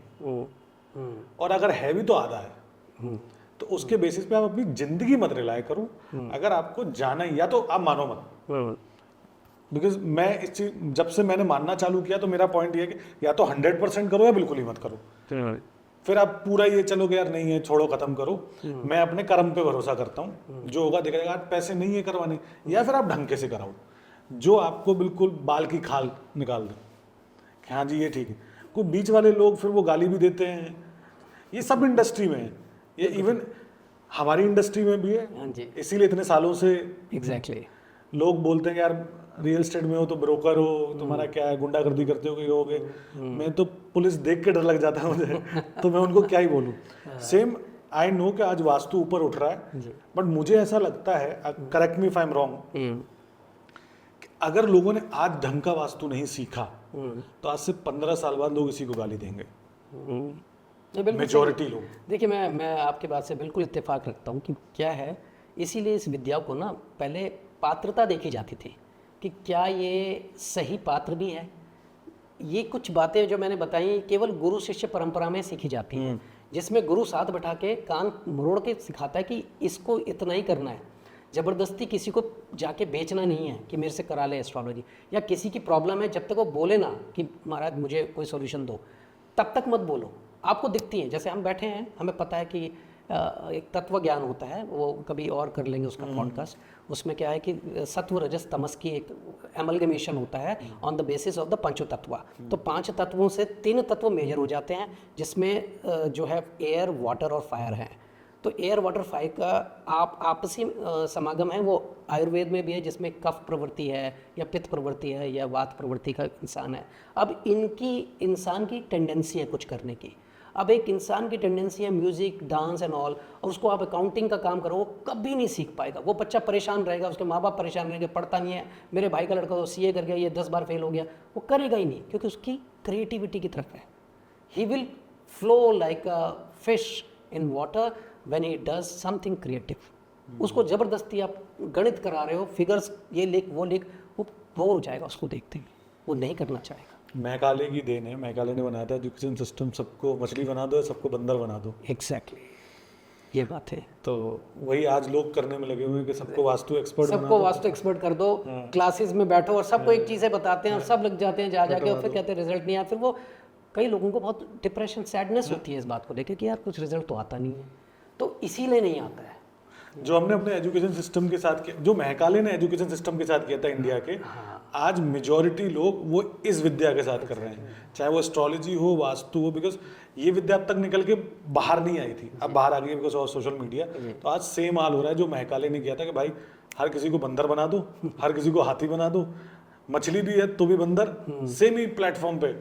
और अगर है भी तो आधा है। तो उसके बेसिस पे आप अपनी जिंदगी मत रिलाय करो। अगर आपको जाना ही, या तो आप मानो मत, बिकॉज मैं इस चीज जब से मैंने मानना चालू किया तो मेरा पॉइंट ये है कि या तो 100% करो या बिल्कुल ही मत करो। फिर आप पूरा ये चलोगे यार नहीं है छोड़ो खत्म करो। मैं अपने कर्म पे भरोसा करता हूँ, जो होगा देखा जाएगा। पैसे नहीं है करवाने, या फिर आप ढंग के से कराओ जो आपको बिल्कुल बाल की खाल निकाल दे कि हाँ जी ये ठीक है। कोई बीच वाले लोग फिर वो गाली भी देते हैं, ये सब इंडस्ट्री में है, ये इवन हमारी इंडस्ट्री में भी है। हाँ जी, इसीलिए इतने सालों से एग्जैक्टली। लोग बोलते हैं यार रियल एस्टेट में हो तो ब्रोकर हो, तुम्हारा क्या है, गुंडागर्दी करते हो कि हो गए। मैं तो पुलिस देख के डर लग जाता है मुझे तो मैं उनको क्या ही बोलूँ। सेम आई नो कि आज वास्तु ऊपर उठ रहा है, बट मुझे ऐसा लगता है, correct me if I am wrong, अगर लोगों ने आज ढंग का वास्तु नहीं सीखा तो आज से 15 साल बाद लोग इसी को गाली देंगे, मेजॉरिटी लोग। देखिए मैं आपके बात से बिल्कुल इत्तेफाक रखता हूँ कि क्या है, इसीलिए इस विद्या को ना पहले पात्रता देखी जाती थी कि क्या ये सही पात्र भी है। ये कुछ बातें जो मैंने बताई केवल गुरु शिष्य परंपरा में सीखी जाती हैं, जिसमें गुरु साथ बैठा के कान मरोड़ के सिखाता है कि इसको इतना ही करना है। ज़बरदस्ती किसी को जाके बेचना नहीं है कि मेरे से करा ले एस्ट्रोलॉजी, या किसी की प्रॉब्लम है जब तक वो बोले ना कि महाराज मुझे कोई सॉल्यूशन दो, तब तक मत बोलो। आपको दिखती है, जैसे हम बैठे हैं, हमें पता है कि एक तत्व ज्ञान होता है, वो कभी और कर लेंगे उसका पॉडकास्ट, उसमें क्या है कि सत्व रजस तमस की एक एमलगमेशन होता है on the basis of the पंचो तत्व। तो 5 तत्वों से 3 तत्व मेजर हो जाते हैं, जिसमें जो है एयर, वाटर और फायर है। तो एयर, वाटर, फायर का आपसी समागम है, वो आयुर्वेद में भी है, जिसमें कफ प्रवृत्ति है या पित्त प्रवृत्ति है या वात प्रवृत्ति का इंसान है। अब इनकी इंसान की टेंडेंसी है कुछ करने की। अब एक इंसान की टेंडेंसी है म्यूज़िक, डांस एंड ऑल, और उसको आप अकाउंटिंग का काम करो, वो कभी नहीं सीख पाएगा। वो बच्चा परेशान रहेगा, उसके माँ बाप परेशान रहेंगे, पढ़ता नहीं है। मेरे भाई का लड़का तो सीए कर गया, ये 10 बार फेल हो गया, वो करेगा ही नहीं, क्योंकि उसकी क्रिएटिविटी की तरफ है। He will flow like a fish in water when he does something creative. उसको ज़बरदस्ती आप गणित करा रहे हो, फिगर्स ये लिख वो लिख, वो बोर हो जाएगा उसको देखते ही, वो नहीं करना चाहेगा। मैकाले की देन है, मैकाले ने बनाया था एजुकेशन सिस्टम, सबको मछली बना दो, सबको बंदर बना दो। एग्जैक्टली, ये बात है। तो वही आज लोग करने में लगे हुए हैं कि सबको वास्तु एक्सपर्ट सबको वास्तु एक्सपर्ट कर दो, क्लासेस में बैठो और सबको एक चीज़ें बताते हैं और सब लग जाते हैं जा जाके, और फिर कहते हैं रिजल्ट नहीं आया। फिर वो कई लोगों को बहुत डिप्रेशन, सैडनेस होती है इस बात को लेकर कि यार कुछ रिजल्ट तो आता नहीं है, तो इसीलिए नहीं आता है। जो हमने अपने एजुकेशन सिस्टम के साथ किया, जो महकाले ने एजुकेशन सिस्टम के साथ किया था इंडिया के, आज मेजॉरिटी लोग वो इस विद्या के साथ कर रहे हैं, चाहे वो एस्ट्रोलॉजी हो, वास्तु हो, बिकॉज ये विद्या अब तक निकल के बाहर नहीं आई थी, अब बाहर आ गई है बिकॉज ऑफ सोशल मीडिया। तो आज सेम हाल हो रहा है जो महकाले ने किया था कि भाई हर किसी को बंदर बना दो, हर किसी को हाथी बना दो, मछली भी है तो भी बंदर, सेम ही प्लेटफॉर्म पे।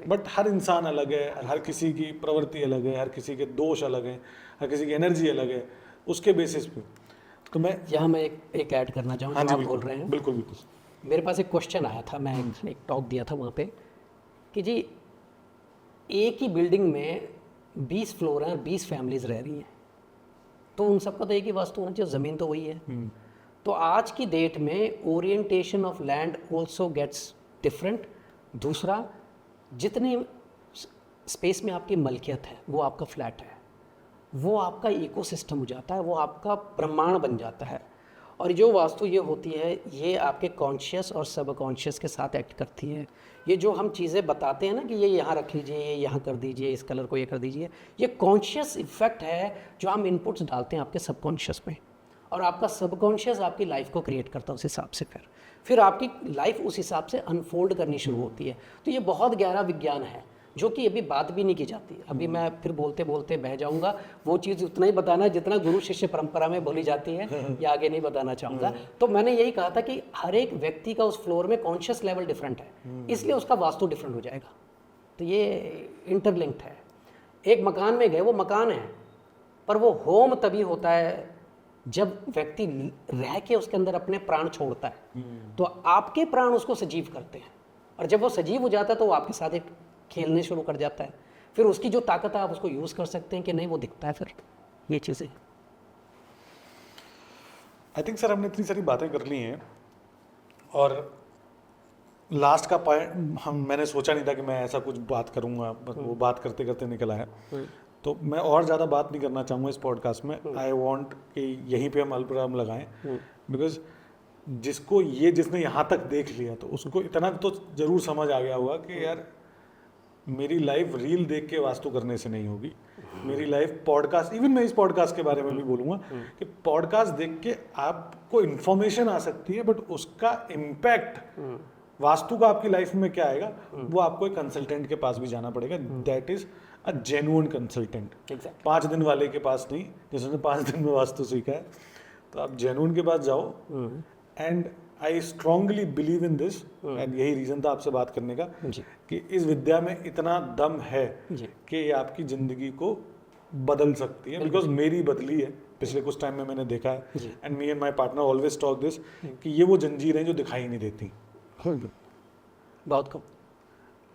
बट हर इंसान अलग है, हर किसी की प्रवृत्ति अलग है, हर किसी के दोष अलग हैं, हर किसी की एनर्जी अलग है, उसके बेसिस पे। तो मैं यहाँ मैं एक ऐड करना चाहूँगा, आप बोल रहे हैं, बिल्कुल बिल्कुल। मेरे पास एक क्वेश्चन आया था, मैं एक टॉक दिया था वहाँ पे कि जी एक ही बिल्डिंग में 20 फ्लोर हैं और 20 फैमिलीज रह रही हैं, तो उन सबका तो एक ही वास्तु होना चाहिए, ज़मीन तो वही है। तो आज की डेट में orientation of land also gets different. दूसरा, जितने स्पेस में आपकी मलकियत है वो आपका फ्लैट है, वो आपका इकोसिस्टम हो जाता है, वो आपका ब्रह्मांड बन जाता है। और जो वास्तु ये होती है, ये आपके कॉन्शियस और सबकॉन्शियस के साथ एक्ट करती है। ये जो हम चीज़ें बताते हैं ना कि ये यहाँ रख लीजिए, ये यहाँ कर दीजिए, इस कलर को ये कर दीजिए, ये कॉन्शियस इफेक्ट है जो हम इनपुट्स डालते हैं आपके सबकॉन्शियस में, और आपका सबकॉन्शियस आपकी लाइफ को क्रिएट करता है उस हिसाब से। फिर आपकी लाइफ उस हिसाब से अनफोल्ड करनी शुरू होती है। तो ये बहुत गहरा विज्ञान है जो कि अभी बात भी नहीं की जाती। अभी मैं फिर बोलते बोलते बह जाऊंगा, वो चीज़ उतना ही बताना है जितना गुरु शिष्य परंपरा में बोली जाती है, या आगे नहीं बताना चाहूँगा। तो मैंने यही कहा था कि हर एक व्यक्ति का उस फ्लोर में कॉन्शियस लेवल डिफरेंट है, इसलिए उसका वास्तु डिफरेंट हो जाएगा। तो ये इंटरलिंक्ड है। एक मकान में गए, वो मकान है, पर वो होम तभी होता है जब व्यक्ति रह के उसके अंदर अपने प्राण छोड़ता है। तो आपके प्राण उसको सजीव करते हैं, और जब वो सजीव हो जाता है तो वो आपके साथ एक खेलने शुरू कर जाता है। फिर उसकी जो ताकत है आप उसको यूज़ कर सकते हैं कि नहीं, वो दिखता है। फिर ये चीज़ें, आई थिंक सर हमने इतनी सारी बातें कर ली हैं, और लास्ट का पॉइंट मैंने सोचा नहीं था कि मैं ऐसा कुछ बात करूंगा, बस वो बात करते करते निकल आया। तो मैं और ज़्यादा बात नहीं करना चाहूँगा इस पॉडकास्ट में। आई वांट कि यहीं पे हम अल्पविराम लगाएं, बिकॉज जिसने यहाँ तक देख लिया तो उसको इतना तो ज़रूर समझ आ गया होगा कि यार मेरी लाइफ रील देख के वास्तु करने से नहीं होगी, मेरी लाइफ पॉडकास्ट, इवन मैं इस पॉडकास्ट के बारे में भी बोलूँगा कि पॉडकास्ट देख के आपको इन्फॉर्मेशन आ सकती है, बट उसका इम्पैक्ट वास्तु का आपकी लाइफ में क्या आएगा, वो आपको एक कंसल्टेंट के पास भी जाना पड़ेगा। That is a genuine consultant. 5 दिन वाले के पास नहीं, जिसने 5 दिन में वास्तु सीखा है। तो आप जेन्युइन के पास जाओ, and I strongly believe in this, and यही रीज़न था आपसे बात करने का कि इस विद्या में इतना दम है कि ये आपकी ज़िंदगी को बदल सकती है। बिकॉज मेरी बदली है पिछले कुछ टाइम में, मैंने देखा है, and me and my partner always talk this कि ये वो जंजीरें जो दिखाई नहीं देती। बहुत कम,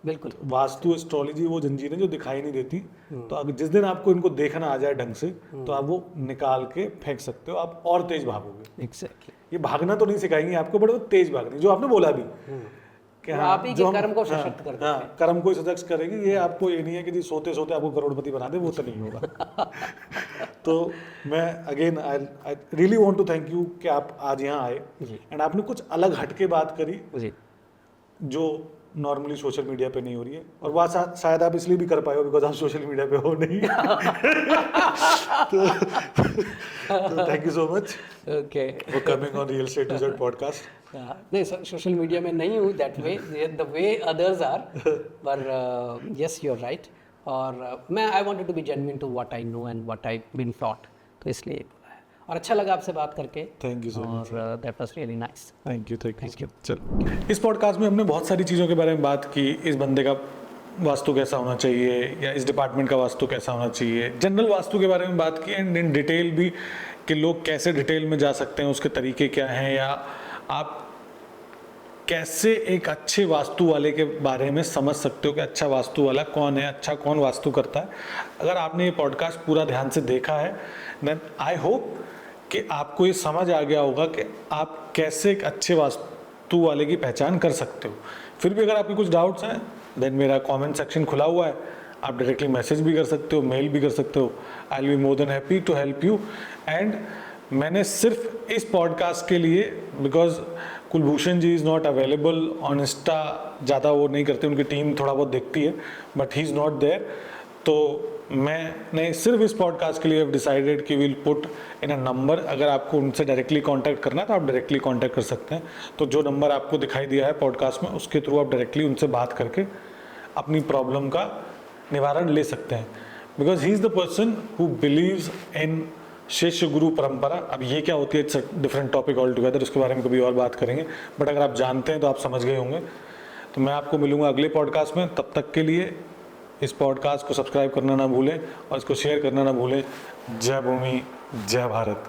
बिल्कुल। वास्तु एस्ट्रोलॉजी वो जंजीरें जो दिखाई नहीं देती, तो अगर जिस दिन आपको इनको देखना आ जाए ढंग से, तो आप वो निकाल के फेंक सकते हो, आप और तेज भागोगे। एग्जैक्टली। ये भागना तो नहीं सिखाएंगे आपको, बट वो तेज भागनी, जो आपने बोला भी कि हाँ, आप ही के कर्म को सशक्त कर देते हैं। कर्म को सशक्त करेगी। ये आपको ये नहीं है कि जी सोते सोते आपको करोड़पति बना दे, वो तो नहीं होगा। तो मैं again I really want to thank you कि आप आज यहाँ आए, एंड आपने कुछ अलग हटके बात करी जो नॉर्मली सोशल मीडिया पे नहीं हो रही है, और वह शायद आप इसलिए भी कर पाए हो बिकॉज आप सोशल मीडिया पे हो नहीं। तो thank you so much okay. For coming on real estate to podcast. नहीं, सोशल मीडिया में नहीं हूँ that way, the way others are, पर यस यू आर राइट। और मैं I wanted to be genuine to what I know and what I been taught, तो इसलिए और अच्छा लगा आपसे बात करके। Thank you so much. और that was really nice. Thank you. चलो, इस पॉडकास्ट में हमने बहुत सारी चीज़ों के बारे में बात की। इस बंदे का वास्तु कैसा होना चाहिए, या इस डिपार्टमेंट का वास्तु कैसा होना चाहिए, जनरल वास्तु के बारे में बात की, एंड इन डिटेल भी कि लोग कैसे डिटेल में जा सकते हैं, उसके तरीके क्या हैं, या आप कैसे एक अच्छे वास्तु वाले के बारे में समझ सकते हो कि अच्छा वास्तु वाला कौन है, अच्छा कौन वास्तु करता है। अगर आपने ये पॉडकास्ट पूरा ध्यान से देखा है, देन आई होप कि आपको ये समझ आ गया होगा कि आप कैसे एक अच्छे वास्तु वाले की पहचान कर सकते हो। फिर भी अगर आपके कुछ डाउट्स हैं, देन मेरा कमेंट सेक्शन खुला हुआ है, आप डायरेक्टली मैसेज भी कर सकते हो, मेल भी कर सकते हो। I will be more than happy to help you. And मैंने सिर्फ इस पॉडकास्ट के लिए, because Kulbhushan ji is not available on Insta, ज़्यादा वो नहीं करते, उनकी टीम थोड़ा बहुत देखती है, but he is not there, तो मैंने सिर्फ इस पॉडकास्ट के लिए डिसाइडेड कि will put in a number. अगर आपको उनसे डायरेक्टली कांटेक्ट करना है तो आप डायरेक्टली कांटेक्ट कर सकते हैं। तो जो नंबर आपको दिखाई दिया है पॉडकास्ट में, उसके थ्रू आप डायरेक्टली उनसे बात करके अपनी प्रॉब्लम का निवारण ले सकते हैं, because he is the person who believes in शिष्य गुरु परंपरा। अब ये क्या होती है, it's different topic all together, उसके बारे में कभी और बात करेंगे, बट अगर आप जानते हैं तो आप समझ गए होंगे। तो मैं आपको मिलूंगा अगले पॉडकास्ट में, तब तक के लिए इस पॉडकास्ट को सब्सक्राइब करना ना भूलें और इसको शेयर करना ना भूलें। जय भूमि, जय भारत।